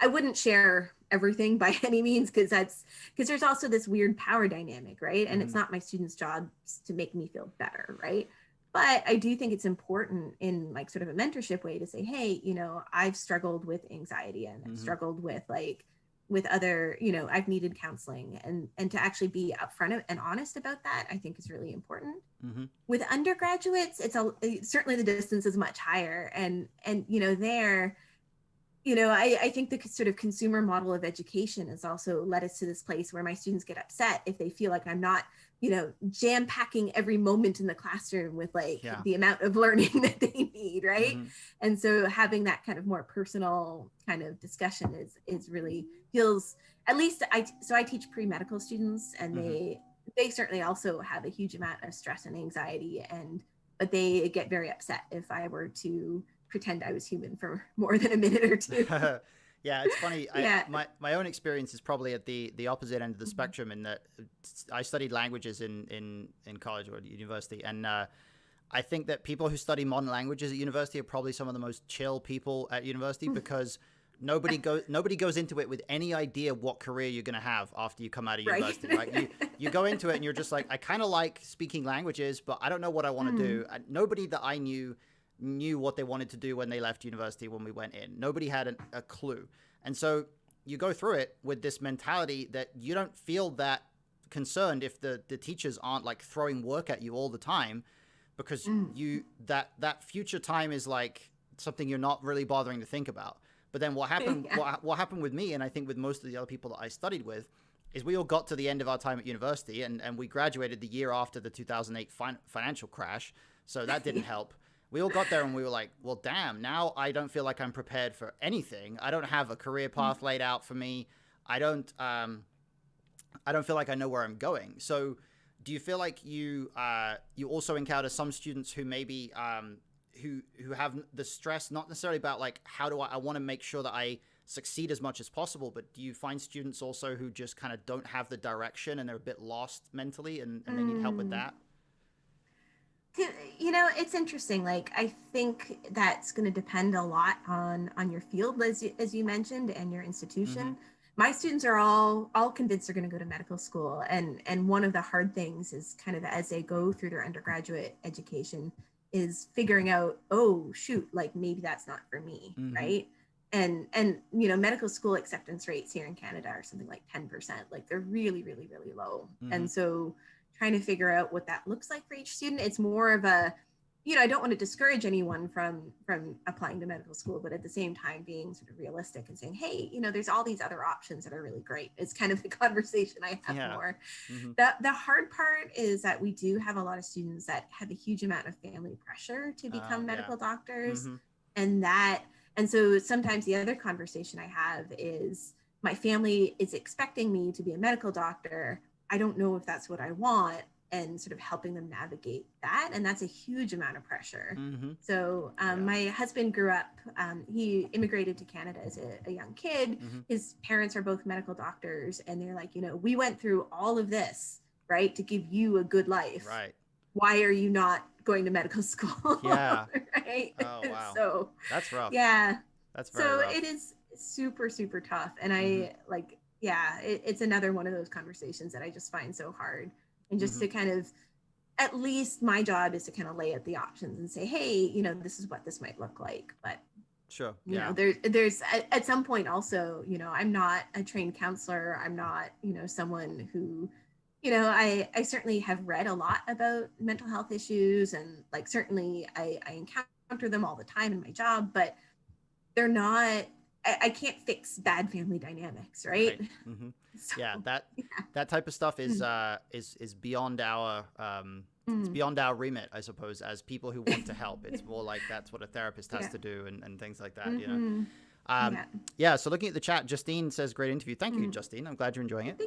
I wouldn't share everything by any means, because there's also this weird power dynamic, right? And it's not my students' job to make me feel better, right? But I do think it's important in like sort of a mentorship way to say, hey, I've struggled with anxiety and I've struggled with other, I've needed counseling, and to actually be upfront and honest about that, I think is really important. With undergraduates, certainly the distance is much higher, and there, I think the sort of consumer model of education has also led us to this place where my students get upset if they feel like I'm not, jam packing every moment in the classroom with the amount of learning that they need, right? And so having that kind of more personal kind of discussion is really feels, at least I teach pre-medical students, and they certainly also have a huge amount of stress and anxiety, but they get very upset if I were to pretend I was human for more than a minute or two. Yeah, it's funny. My own experience is probably at the opposite end of the spectrum, in that I studied languages in college or university, and I think that people who study modern languages at university are probably some of the most chill people at university, because nobody goes into it with any idea what career you're going to have after you come out of university. Right? You go into it and you're just like, I kind of like speaking languages, but I don't know what I want to do. Nobody that I knew what they wanted to do when they left university when we went in. Nobody had a clue. And so you go through it with this mentality that you don't feel that concerned if the teachers aren't like throwing work at you all the time, because that future time is like something you're not really bothering to think about. But then what happened what happened with me, and I think with most of the other people that I studied with, is we all got to the end of our time at university, and we graduated the year after the 2008 financial crash. So that didn't help. We all got there and we were like, well, damn, now I don't feel like I'm prepared for anything. I don't have a career path laid out for me. I don't feel like I know where I'm going. So do you feel like you also encounter some students who maybe who have the stress, not necessarily about like, how do I want to make sure that I succeed as much as possible, but do you find students also who just kind of don't have the direction and they're a bit lost mentally, and they need help with that? It's interesting. Like, I think that's going to depend a lot on your field, as you mentioned, and your institution. My students are all convinced they're going to go to medical school, and one of the hard things is kind of as they go through their undergraduate education is figuring out, oh shoot, like maybe that's not for me, right? And medical school acceptance rates here in Canada are something like 10%. Like, they're really, really, really low. And so trying to figure out what that looks like for each student, it's more of a, I don't want to discourage anyone from applying to medical school, but at the same time being sort of realistic and saying, hey, there's all these other options that are really great. It's kind of the conversation I have more. The hard part is that we do have a lot of students that have a huge amount of family pressure to become medical doctors. And so sometimes the other conversation I have is, my family is expecting me to be a medical doctor. I don't know if that's what I want, and sort of helping them navigate that. And that's a huge amount of pressure. Mm-hmm. So my husband grew up, he immigrated to Canada as a young kid. Mm-hmm. His parents are both medical doctors. And they're like, we went through all of this, right, to give you a good life. Right. Why are you not going to medical school? Yeah. Right. Oh, wow. So that's rough. Yeah. That's very rough. It is super, super tough. And I like, it's another one of those conversations that I just find so hard. And just to kind of, at least my job is to kind of lay out the options and say, hey, this is what this might look like. But sure, you know, there's at some point also, I'm not a trained counselor. I'm not, someone who, I certainly have read a lot about mental health issues, and like certainly I encounter them all the time in my job, but they're not. I can't fix bad family dynamics, right? Mm-hmm. So, that type of stuff is beyond our it's beyond our remit, I suppose, as people who want to help. It's more like that's what a therapist has to do, and things like that, So looking at the chat, Justine says, great interview. Thank you, Justine. I'm glad you're enjoying it.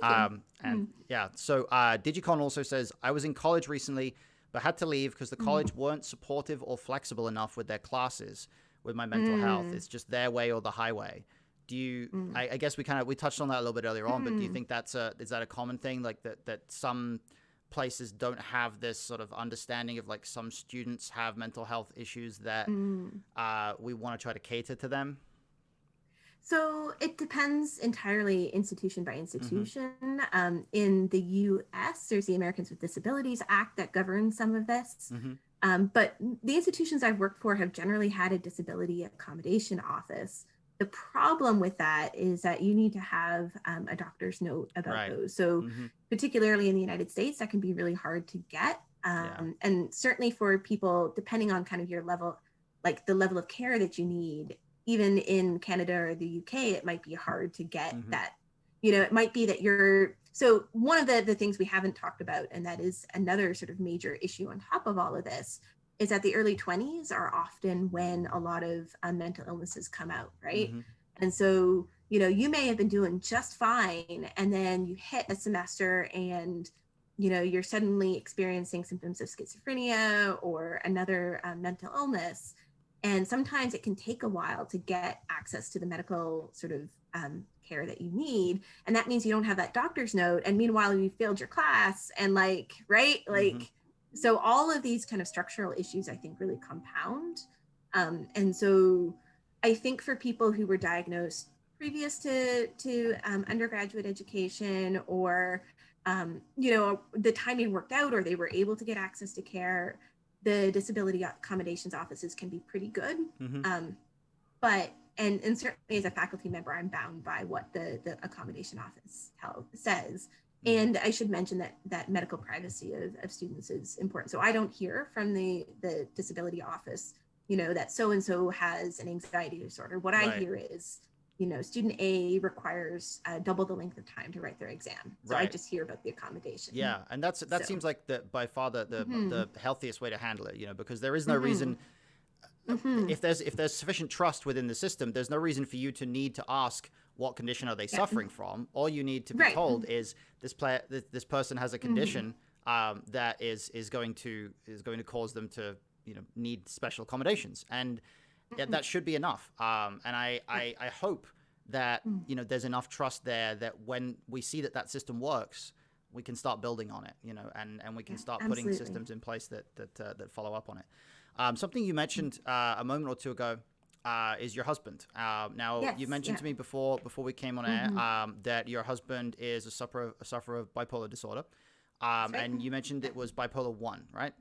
So Digicon also says, I was in college recently, but had to leave because the college weren't supportive or flexible enough with their classes with my mental health. It's just their way or the highway. Do you, I guess we touched on that a little bit earlier on, but do you think is that a common thing? Like that some places don't have this sort of understanding of like some students have mental health issues that we want to try to cater to them? So it depends entirely institution by institution. In the US, there's the Americans with Disabilities Act that governs some of this. But the institutions I've worked for have generally had a disability accommodation office. The problem with that is that you need to have a doctor's note about those. So particularly in the United States, that can be really hard to get. And certainly for people, depending on kind of your level, like the level of care that you need, even in Canada or the UK, it might be hard to get that. It might be that so one of the things we haven't talked about, and that is another sort of major issue on top of all of this, is that the early 20s are often when a lot of mental illnesses come out, right? And so, you may have been doing just fine, and then you hit a semester and, you're suddenly experiencing symptoms of schizophrenia or another mental illness. And sometimes it can take a while to get access to the medical sort of care that you need. And that means you don't have that doctor's note. And meanwhile, you failed your class and so all of these kind of structural issues, I think, really compound. And so I think for people who were diagnosed previous to undergraduate education, or, the timing worked out, or they were able to get access to care, the disability accommodations offices can be pretty good. But certainly as a faculty member, I'm bound by what the accommodation office says. And I should mention that medical privacy of students is important. So I don't hear from the disability office, that so-and-so has an anxiety disorder. What I hear is, student A requires double the length of time to write their exam. So I just hear about the accommodation. Yeah, and that seems like by far the healthiest way to handle it, because there is no reason, if there's sufficient trust within the system, there's no reason for you to need to ask what condition are they suffering from. All you need to be told is this person has a condition that is going to cause them to need special accommodations, and that should be enough. And I hope that there's enough trust there that when we see that system works, we can start building on it, and we can start putting systems in place that follow up on it. Something you mentioned a moment or two ago is your husband. Now, you mentioned to me before we came on air that your husband is a sufferer of bipolar disorder, and you mentioned it was bipolar 1, right?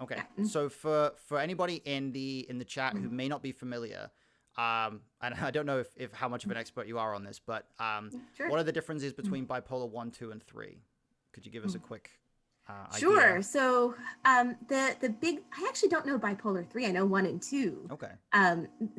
Okay. So for anybody in the chat who may not be familiar, and I don't know if how much of an expert you are on this, but what are the differences between bipolar 1, 2, and 3? Could you give us a quick Sure. idea? So the big, I actually don't know bipolar 3. I know 1 and 2. Okay.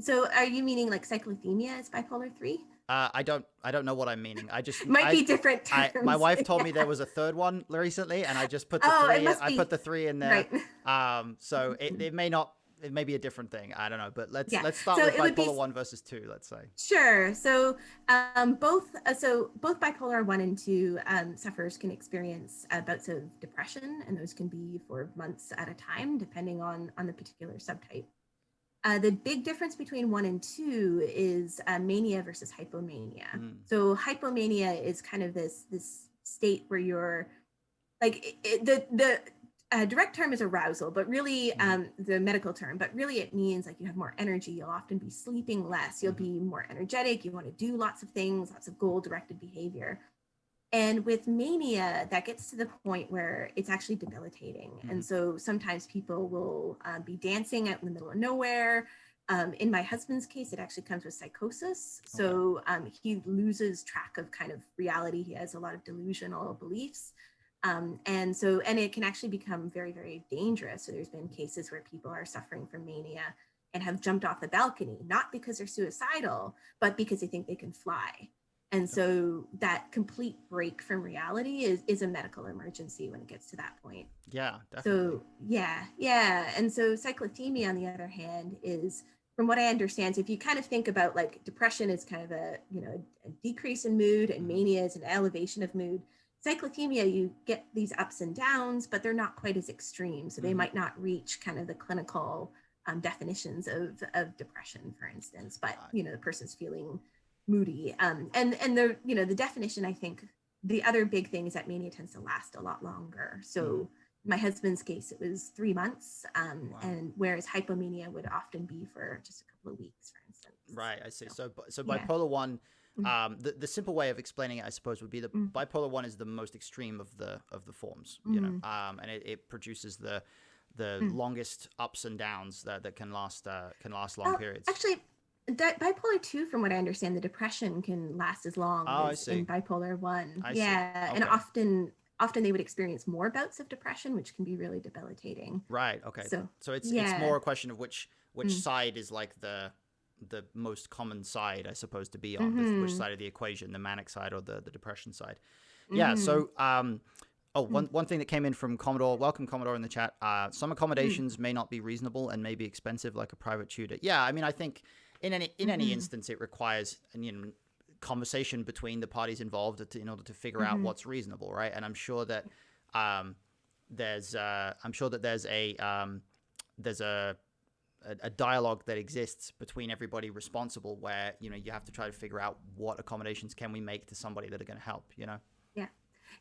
So are you meaning like cyclothymia is bipolar 3? I don't know what I'm meaning. I just might be different terms. My wife told me there was a third one recently, and I just put the 3. I put the 3 in there. Right. So it may not it may be a different thing. I don't know, but Yeah. let's start So with it would be bipolar 1 versus 2, let's say. sure. So both bipolar 1 and 2 sufferers can experience bouts of depression, and those can be for months at a time, depending on the particular subtype. The big difference between 1 and 2 is mania versus hypomania. So hypomania is kind of this state where you're like the direct term is arousal, but really the medical term, but really it means like you have more energy. You'll often be sleeping less. You'll be more energetic. You want to do lots of things, lots of goal-directed behavior. And with mania, that gets to the point where it's actually debilitating. And so sometimes people will be dancing out in the middle of nowhere. In my husband's case, it actually comes with psychosis. So he loses track of kind of reality. He has a lot of delusional beliefs. And it can actually become very, very dangerous. So there's been cases where people are suffering from mania and have jumped off the balcony, not because they're suicidal, but because they think they can fly. And so that complete break from reality is a medical emergency when it gets to that point. Yeah, definitely. So yeah. And so cyclothymia, on the other hand, is, from what I understand, so if you kind of think about like depression is kind of a decrease in mood, and mania is an elevation of mood. Cyclothymia, you get these ups and downs, but they're not quite as extreme. So they might not reach kind of the clinical definitions of depression, for instance, but the person's feeling moody. And the definition, I think the other big thing is that mania tends to last a lot longer. So my husband's case, it was 3 months, and whereas hypomania would often be for just a couple of weeks, for instance. Right, I see. So bipolar 1, the simple way of explaining it, I suppose, would be that bipolar 1 is the most extreme of the forms, and it produces the longest ups and downs that can last long periods. Actually, bipolar 2, from what I understand, the depression can last as long as in bipolar 1. I see. And often they would experience more bouts of depression, which can be really debilitating. Right. Okay. So it's more a question of which side is like the most common side, I suppose, to be on, which side of the equation, the manic side or the depression side. Yeah. So one thing that came in from Commodore, welcome Commodore in the chat. Some accommodations may not be reasonable and may be expensive, like a private tutor. Yeah. I mean, I think in any instance, it requires conversation between the parties involved in order to figure out what's reasonable, right? And I'm sure that there's a dialogue that exists between everybody responsible, where you have to try to figure out what accommodations can we make to somebody that are going to help.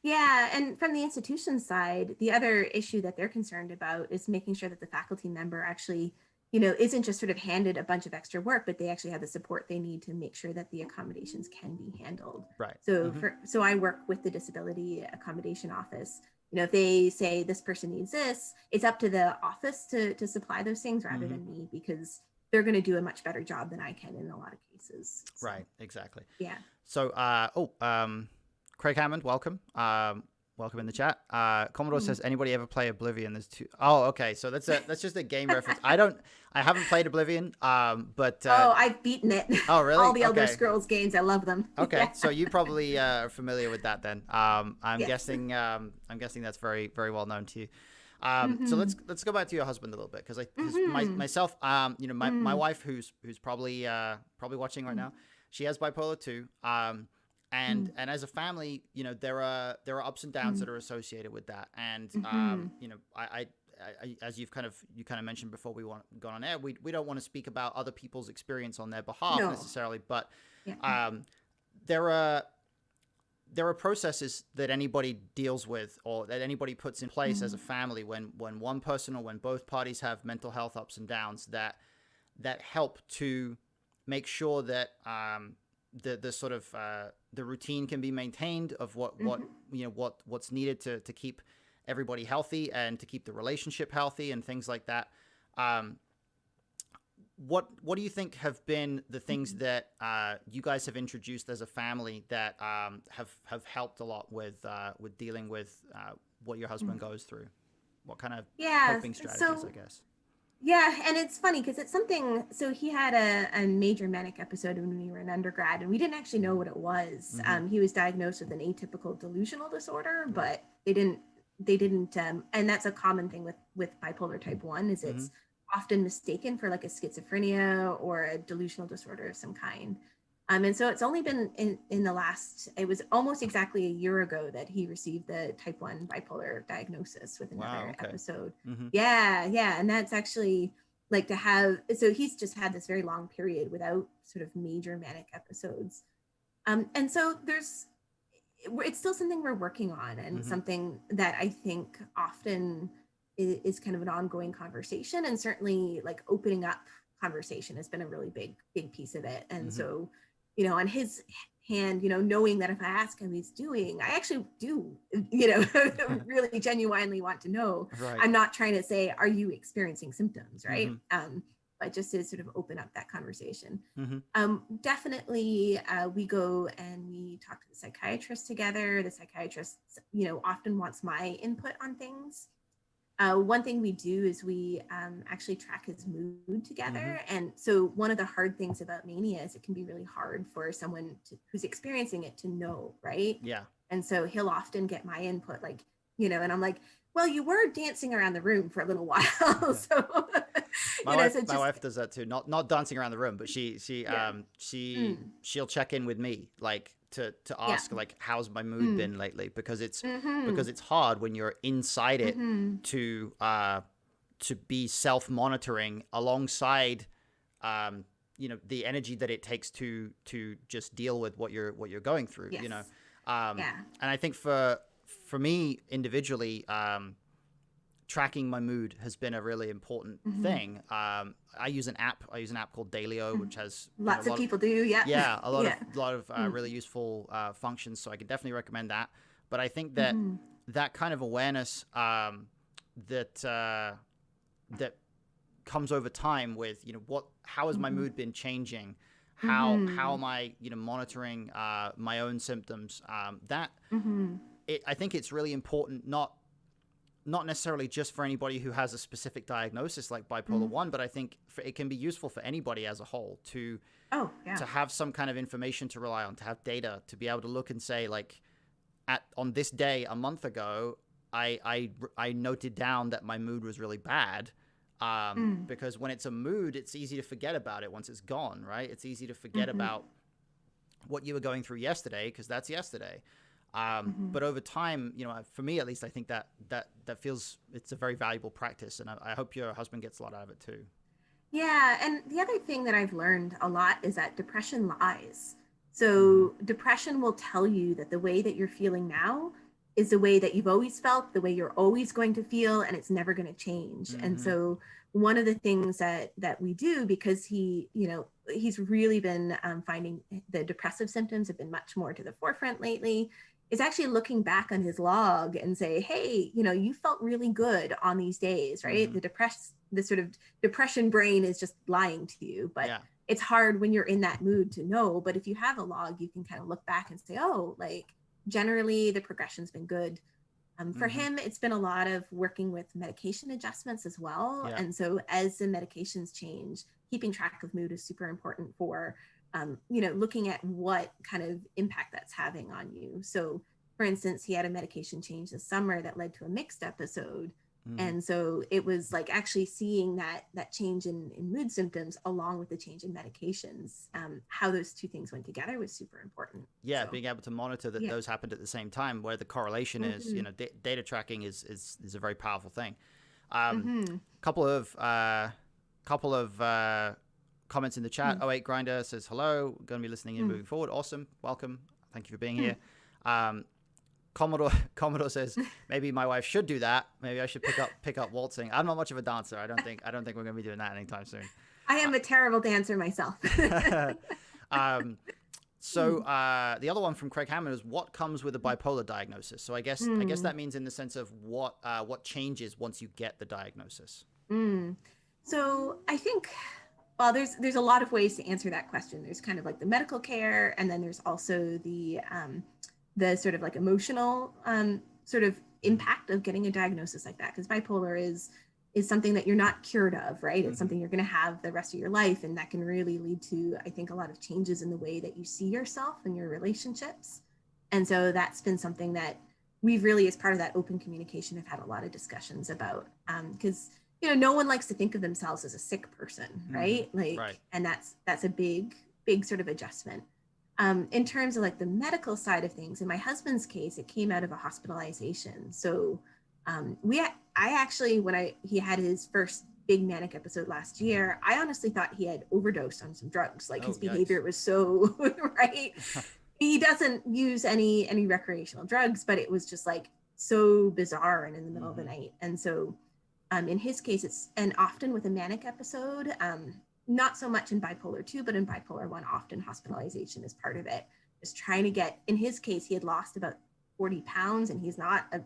Yeah, and from the institution side, the other issue that they're concerned about is making sure that the faculty member actually isn't just sort of handed a bunch of extra work, but they actually have the support they need to make sure that the accommodations can be handled. Right. So so I work with the disability accommodation office. If they say this person needs this, it's up to the office to supply those things rather than me, because they're going to do a much better job than I can in a lot of cases. So, right. Exactly. Yeah. So, Craig Hammond, welcome. Welcome in the chat. Commodore says, anybody ever play Oblivion? There's two. Oh, okay. So that's just a game reference. I haven't played Oblivion, but I've beaten it. Oh, really? All the Elder Scrolls games, I love them. Okay, Yeah. so you probably are familiar with that then. I'm guessing that's very, very well known to you. So let's go back to your husband a little bit, because myself, my wife, who's probably watching right now, she has bipolar 2. And as a family, there are ups and downs that are associated with that. And I as you kind of mentioned before we got on air, we don't want to speak about other people's experience on their behalf necessarily, but there are processes that anybody deals with, or that anybody puts in place as a family when one person or when both parties have mental health ups and downs that help to make sure that the sort of the routine can be maintained of what's needed to keep everybody healthy and to keep the relationship healthy and things like that. What do you think have been the things that you guys have introduced as a family that have helped a lot with dealing with what your husband goes through? What kind of coping strategies, I guess? Yeah, and it's funny because it's something, so he had a major manic episode when we were in undergrad, and we didn't actually know what it was. He was diagnosed with an atypical delusional disorder, but they didn't, and that's a common thing with bipolar type 1, is it's often mistaken for like a schizophrenia or a delusional disorder of some kind. And so it's only been in the last, it was almost exactly a year ago that he received the type 1 bipolar diagnosis with Wow. another Okay. episode. Mm-hmm. Yeah, yeah. And that's actually like to have, so he's just had this very long period without sort of major manic episodes. And so it's still something we're working on, and Mm-hmm. something that I think often is kind of an ongoing conversation, and certainly like opening up conversation has been a really big piece of it. And Mm-hmm. so, on his hand, knowing that if I ask how he's doing, I actually do, really genuinely want to know. Right. I'm not trying to say, are you experiencing symptoms, right? Mm-hmm. But just to sort of open up that conversation. Mm-hmm. Definitely, we go and we talk to the psychiatrist together. The psychiatrist, often wants my input on things. One thing we do is we actually track his mood together. Mm-hmm. And so one of the hard things about mania is it can be really hard for someone who's experiencing it to know, right? Yeah. And so he'll often get my input, like, and I'm like, well, you were dancing around the room for a little while. So, My wife does that too. Not dancing around the room, but she'll check in with me, like to ask like, how's my mood been lately? Because it's hard when you're inside it to be self-monitoring alongside the energy that it takes to just deal with what you're going through. Yes. And I think for me individually, tracking my mood has been a really important thing. I use an app called Dailyo, which has lots of people do. Yeah. A lot of really useful functions. So I could definitely recommend that. But I think that that kind of awareness that comes over time with how has my mood been changing? How am I monitoring my own symptoms? I think it's really important, not necessarily just for anybody who has a specific diagnosis like bipolar 1, but I think it can be useful for anybody as a whole to have some kind of information to rely on, to have data, to be able to look and say, like, on this day a month ago, I noted down that my mood was really bad. Because when it's a mood, it's easy to forget about it once it's gone, right? It's easy to forget about what you were going through yesterday, because that's yesterday. But over time, for me at least, I think that feels it's a very valuable practice, and I hope your husband gets a lot out of it too. Yeah, and the other thing that I've learned a lot is that depression lies. So depression will tell you that the way that you're feeling now is the way that you've always felt, the way you're always going to feel, and it's never going to change. And so one of the things that we do, because he's really been finding the depressive symptoms have been much more to the forefront lately, is actually looking back on his log and say, hey, you felt really good on these days, right? The sort of depression brain is just lying to you, but it's hard when you're in that mood to know. But if you have a log, you can kind of look back and say, oh, like, generally the progression's been good. For him, it's been a lot of working with medication adjustments as well. And so as the medications change, keeping track of mood is super important for, looking at what kind of impact that's having on you. So for instance, he had a medication change this summer that led to a mixed episode. And so it was like actually seeing that change in mood symptoms along with the change in medications, how those two things went together was super important. Yeah, so, being able to monitor that those happened at the same time, where the correlation is, data tracking is a very powerful thing. Couple of comments in the chat. 08 Grinder says hello, going to be listening in moving forward. Awesome, welcome, thank you for being here. Commodore says maybe my wife should do that. Maybe I should pick up waltzing. I'm not much of a dancer. I don't think we're going to be doing that anytime soon. I am a terrible dancer myself. So the other one from Craig Hammond is, what comes with a bipolar diagnosis? So I guess that means in the sense of what changes once you get the diagnosis. So I think, well, there's a lot of ways to answer that question. There's kind of like the medical care, and then there's also the sort of like emotional sort of impact of getting a diagnosis like that, because bipolar is something that you're not cured of, right? It's something you're going to have the rest of your life, and that can really lead to, I think, a lot of changes in the way that you see yourself and your relationships. And so that's been something that we've really, as part of that open communication, have had a lot of discussions about, because no one likes to think of themselves as a sick person, right? Right. And that's a big sort of adjustment. In terms of like the medical side of things, in my husband's case, it came out of a hospitalization. So I actually, when he had his first big manic episode last year, I honestly thought he had overdosed on some drugs. Like Oh, his yikes. behavior was so right. He doesn't use any recreational drugs, but it was just like so bizarre and in the middle of the night. And so in his case, it's, and often with a manic episode, not so much in bipolar 2, but in bipolar 1, often hospitalization is part of it. Just trying to get, in his case, he had lost about 40 pounds and he's not a,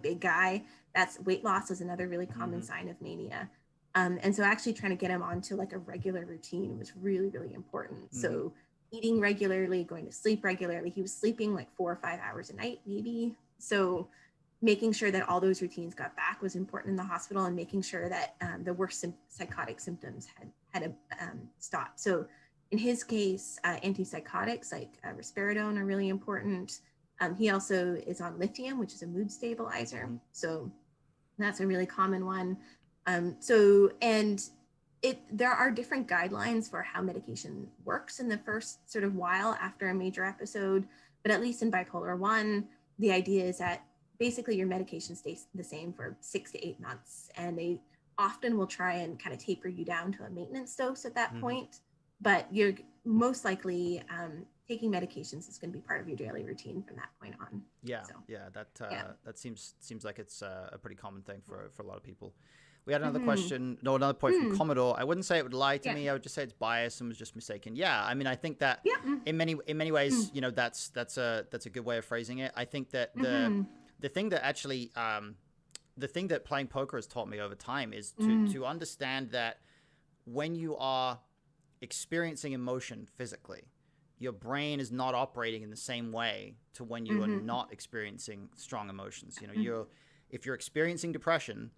big guy. That's weight loss is another really common sign of mania. And so actually trying to get him onto like a regular routine was really, really important. So eating regularly, going to sleep regularly. He was sleeping like 4 or 5 hours a night, maybe. So making sure that all those routines got back was important in the hospital, and making sure that the worst psychotic symptoms had stopped. So in his case, antipsychotics like risperidone are really important. He also is on lithium, which is a mood stabilizer. So that's a really common one. There are different guidelines for how medication works in the first sort of while after a major episode, but at least in bipolar 1, the idea is that basically your medication stays the same for 6 to 8 months, and they often will try and kind of taper you down to a maintenance dose at that point, but you're most likely taking medications is going to be part of your daily routine from that point on. That seems like it's a pretty common thing for a lot of people. We had another question, another point from Commodore. I wouldn't say it would lie to me. I would just say it's biased and was just mistaken. Yeah, I mean, I think that in many ways, that's a good way of phrasing it. I think that the thing that actually, the thing that playing poker has taught me over time is to understand that when you are experiencing emotion physically, your brain is not operating in the same way to when you are not experiencing strong emotions. If you're experiencing depression,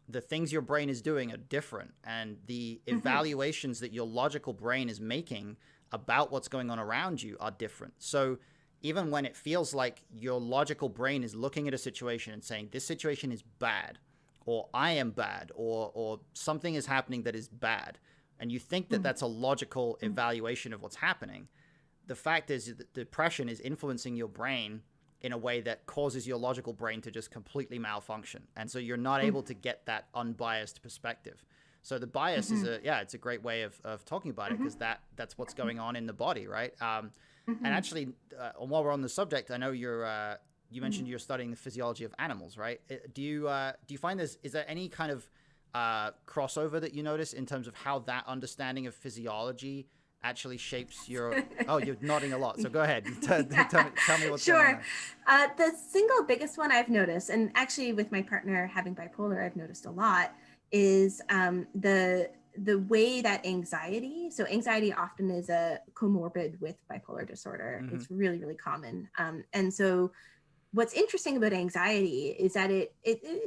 the things your brain is doing are different, and the evaluations that your logical brain is making about what's going on around you are different. So even when it feels like your logical brain is looking at a situation and saying, this situation is bad, or I am bad, or something is happening that is bad, and you think that that's a logical evaluation of what's happening, the fact is that depression is influencing your brain in a way that causes your logical brain to just completely malfunction. And so you're not able to get that unbiased perspective. So the bias is it's a great way of talking about it, because that's what's going on in the body, right? And actually, while we're on the subject, I know you mentioned you're studying the physiology of animals, right? Do you find is there any kind of crossover that you notice in terms of how that understanding of physiology actually shapes your... Oh, you're nodding a lot, so go ahead. Tell me what's going on. The single biggest one I've noticed, and actually with my partner having bipolar, I've noticed a lot, is the way that anxiety often is a comorbid with bipolar disorder. It's really, really common. And so what's interesting about anxiety is that it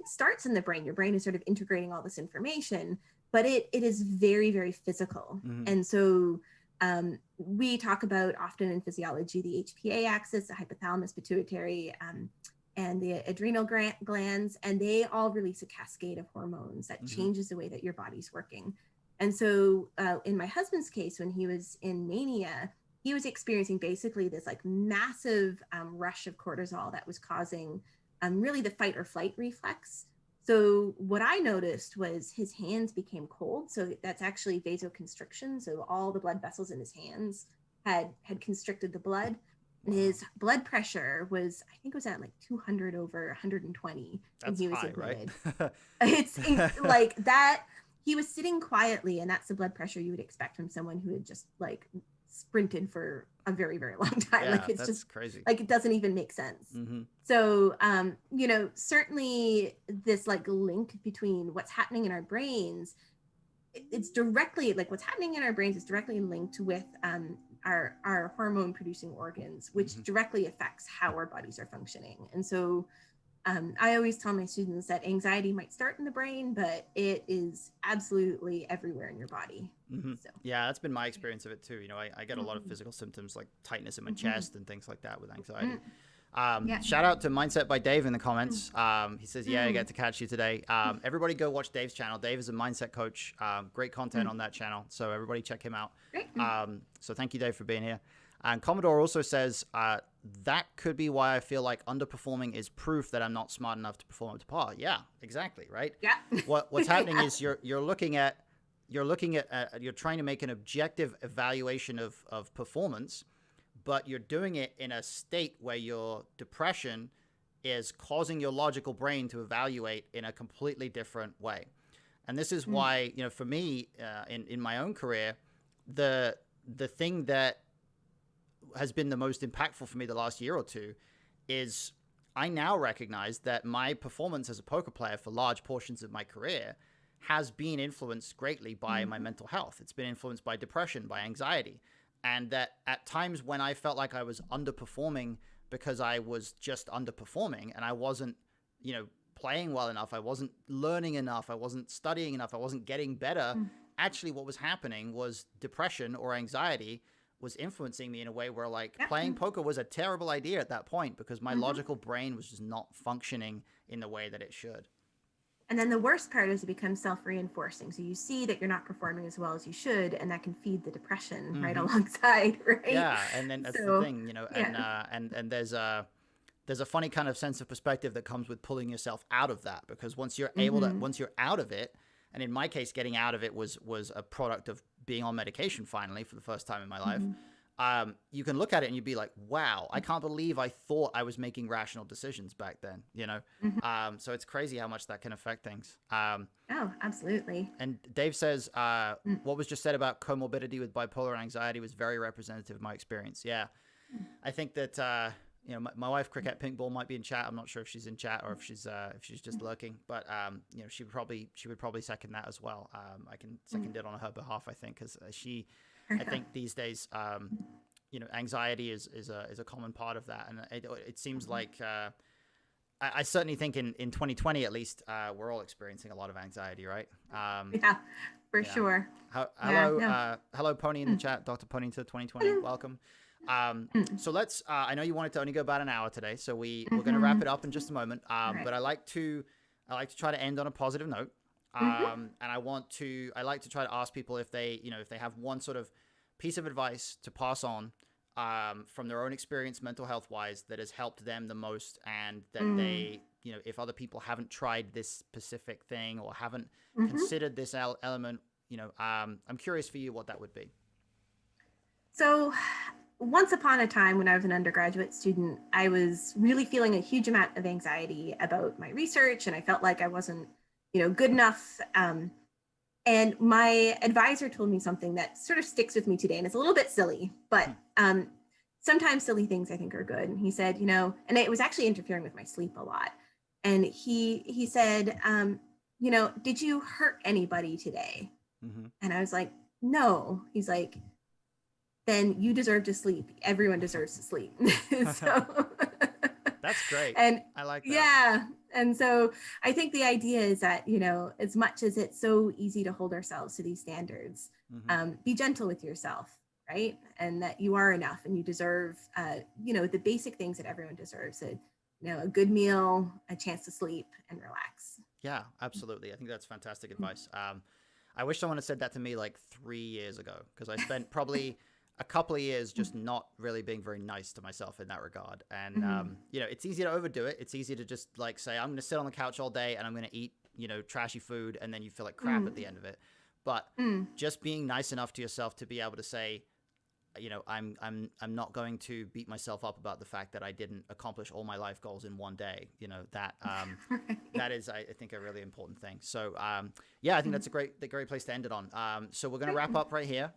starts in the brain. Your brain is sort of integrating all this information, but it is very, very physical. And so we talk about often in physiology the HPA axis, the hypothalamus, pituitary, and the adrenal glands, and they all release a cascade of hormones that changes the way that your body's working. And so in my husband's case, when he was in mania, he was experiencing basically this like massive rush of cortisol that was causing really the fight or flight reflex. So what I noticed was his hands became cold. So that's actually vasoconstriction. So all the blood vessels in his hands had constricted the blood. And his blood pressure was, I think it was at like 200 over 120 when he was admitted. Right? It's like that. He was sitting quietly, and that's the blood pressure you would expect from someone who had just like sprinted for a very, very long time. Yeah, like it's that's just crazy. Like it doesn't even make sense. So, certainly this like link between what's happening in our brains, it's directly like what's happening in our brains is directly linked with our hormone producing organs, which directly affects how our bodies are functioning. And so I always tell my students that anxiety might start in the brain, but it is absolutely everywhere in your body. So. Yeah, that's been my experience of it too. I get a lot of physical symptoms like tightness in my chest and things like that with anxiety. Yeah. Shout out to Mindset by Dave in the comments. He says, yeah, I get to catch you today. Everybody go watch Dave's channel. Dave is a mindset coach. Great content on that channel. So everybody check him out. Great. So thank you, Dave, for being here. And Commodore also says, that could be why I feel like underperforming is proof that I'm not smart enough to perform up to par. Yeah, exactly. Right. Yeah. What's happening is you're trying to make an objective evaluation of performance, but you're doing it in a state where your depression is causing your logical brain to evaluate in a completely different way. And this is why, for me, in my own career, the thing that has been the most impactful for me the last year or two is I now recognize that my performance as a poker player for large portions of my career has been influenced greatly by my mental health. It's been influenced by depression, by anxiety. And that at times when I felt like I was underperforming because I was just underperforming and I wasn't, playing well enough, I wasn't learning enough, I wasn't studying enough, I wasn't getting better, actually what was happening was depression or anxiety was influencing me in a way where playing poker was a terrible idea at that point because my logical brain was just not functioning in the way that it should. And then the worst part is it becomes self-reinforcing. So you see that you're not performing as well as you should, and that can feed the depression right alongside, right? Yeah, and then that's the thing, and there's a funny kind of sense of perspective that comes with pulling yourself out of that, because once you're once you're out of it, and in my case, getting out of it was a product of being on medication finally for the first time in my life. You can look at it and you'd be like, wow, I can't believe I thought I was making rational decisions back then, So it's crazy how much that can affect things. Oh, absolutely. And Dave says, what was just said about comorbidity with bipolar and anxiety was very representative of my experience. Yeah. I think that, my wife, Cricket Pinkball, might be in chat. I'm not sure if she's in chat or if she's just lurking, but she would probably second that as well. I can second it on her behalf, I think, because I think these days, anxiety is a common part of that, and it seems like I certainly think in 2020 at least we're all experiencing a lot of anxiety, right? Yeah, for sure. Hello, Pony in the chat, Dr. Pony to 2020, welcome. So let's. I know you wanted to only go about an hour today, so we're going to wrap it up in just a moment. But I like to try to end on a positive note. And I like to try to ask people if they have one sort of piece of advice to pass on from their own experience mental health wise that has helped them the most, and that they, if other people haven't tried this specific thing or haven't considered this element, I'm curious for you what that would be. So once upon a time when I was an undergraduate student, I was really feeling a huge amount of anxiety about my research, and I felt like I wasn't good enough. And my advisor told me something that sort of sticks with me today, and it's a little bit silly, but sometimes silly things I think are good. And he said, and it was actually interfering with my sleep a lot. And he said, did you hurt anybody today? And I was like, no. He's like, then you deserve to sleep. Everyone deserves to sleep. So that's great. And I like that. Yeah. And so I think the idea is that, as much as it's so easy to hold ourselves to these standards, be gentle with yourself, right? And that you are enough and you deserve, the basic things that everyone deserves, a good meal, a chance to sleep and relax. Yeah, absolutely. I think that's fantastic advice. I wish someone had said that to me like 3 years ago, because I spent probably a couple of years just not really being very nice to myself in that regard. And, it's easy to overdo it. It's easy to just say, I'm going to sit on the couch all day and I'm going to eat, trashy food. And then you feel like crap at the end of it. But just being nice enough to yourself to be able to say, I'm not going to beat myself up about the fact that I didn't accomplish all my life goals in one day. That is, I think, a really important thing. So, I think that's a great place to end it on. So we're going to wrap up right here.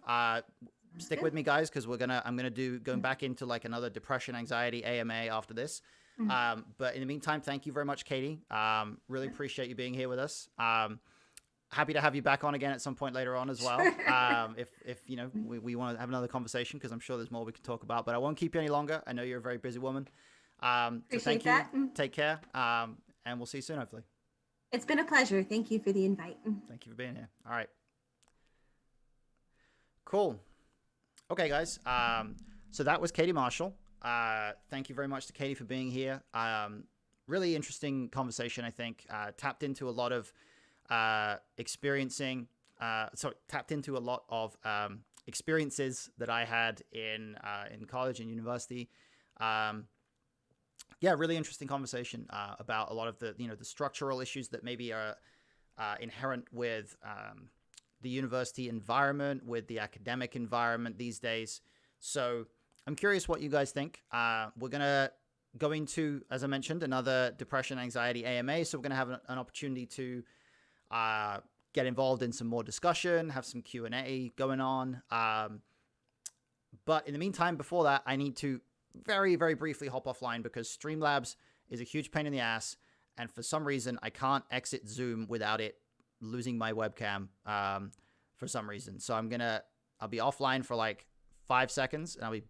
Stick with me, guys, because I'm gonna going back into like another depression, anxiety AMA after this. But in the meantime, thank you very much, Katie. Really appreciate you being here with us. Happy to have you back on again at some point later on as well. If we want to have another conversation, because I'm sure there's more we can talk about. But I won't keep you any longer. I know you're a very busy woman. So thank you. Take care. And we'll see you soon, hopefully. It's been a pleasure. Thank you for the invite. Thank you for being here. All right. Cool. Okay, guys. So that was Katie Marshall. Thank you very much to Katie for being here. Really interesting conversation, I think. Tapped into a lot of tapped into a lot of experiences that I had in college and university. Yeah, really interesting conversation about a lot of the the structural issues that maybe are inherent with the university environment, with the academic environment these days. So I'm curious what you guys think. We're gonna go into, as I mentioned, another depression anxiety AMA. So we're gonna have an opportunity to get involved in some more discussion, have some Q&A going on. But in the meantime, before that, I need to very, very briefly hop offline because Streamlabs is a huge pain in the ass. And for some reason, I can't exit Zoom without it losing my webcam for some reason. So I'll be offline for like 5 seconds and I'll be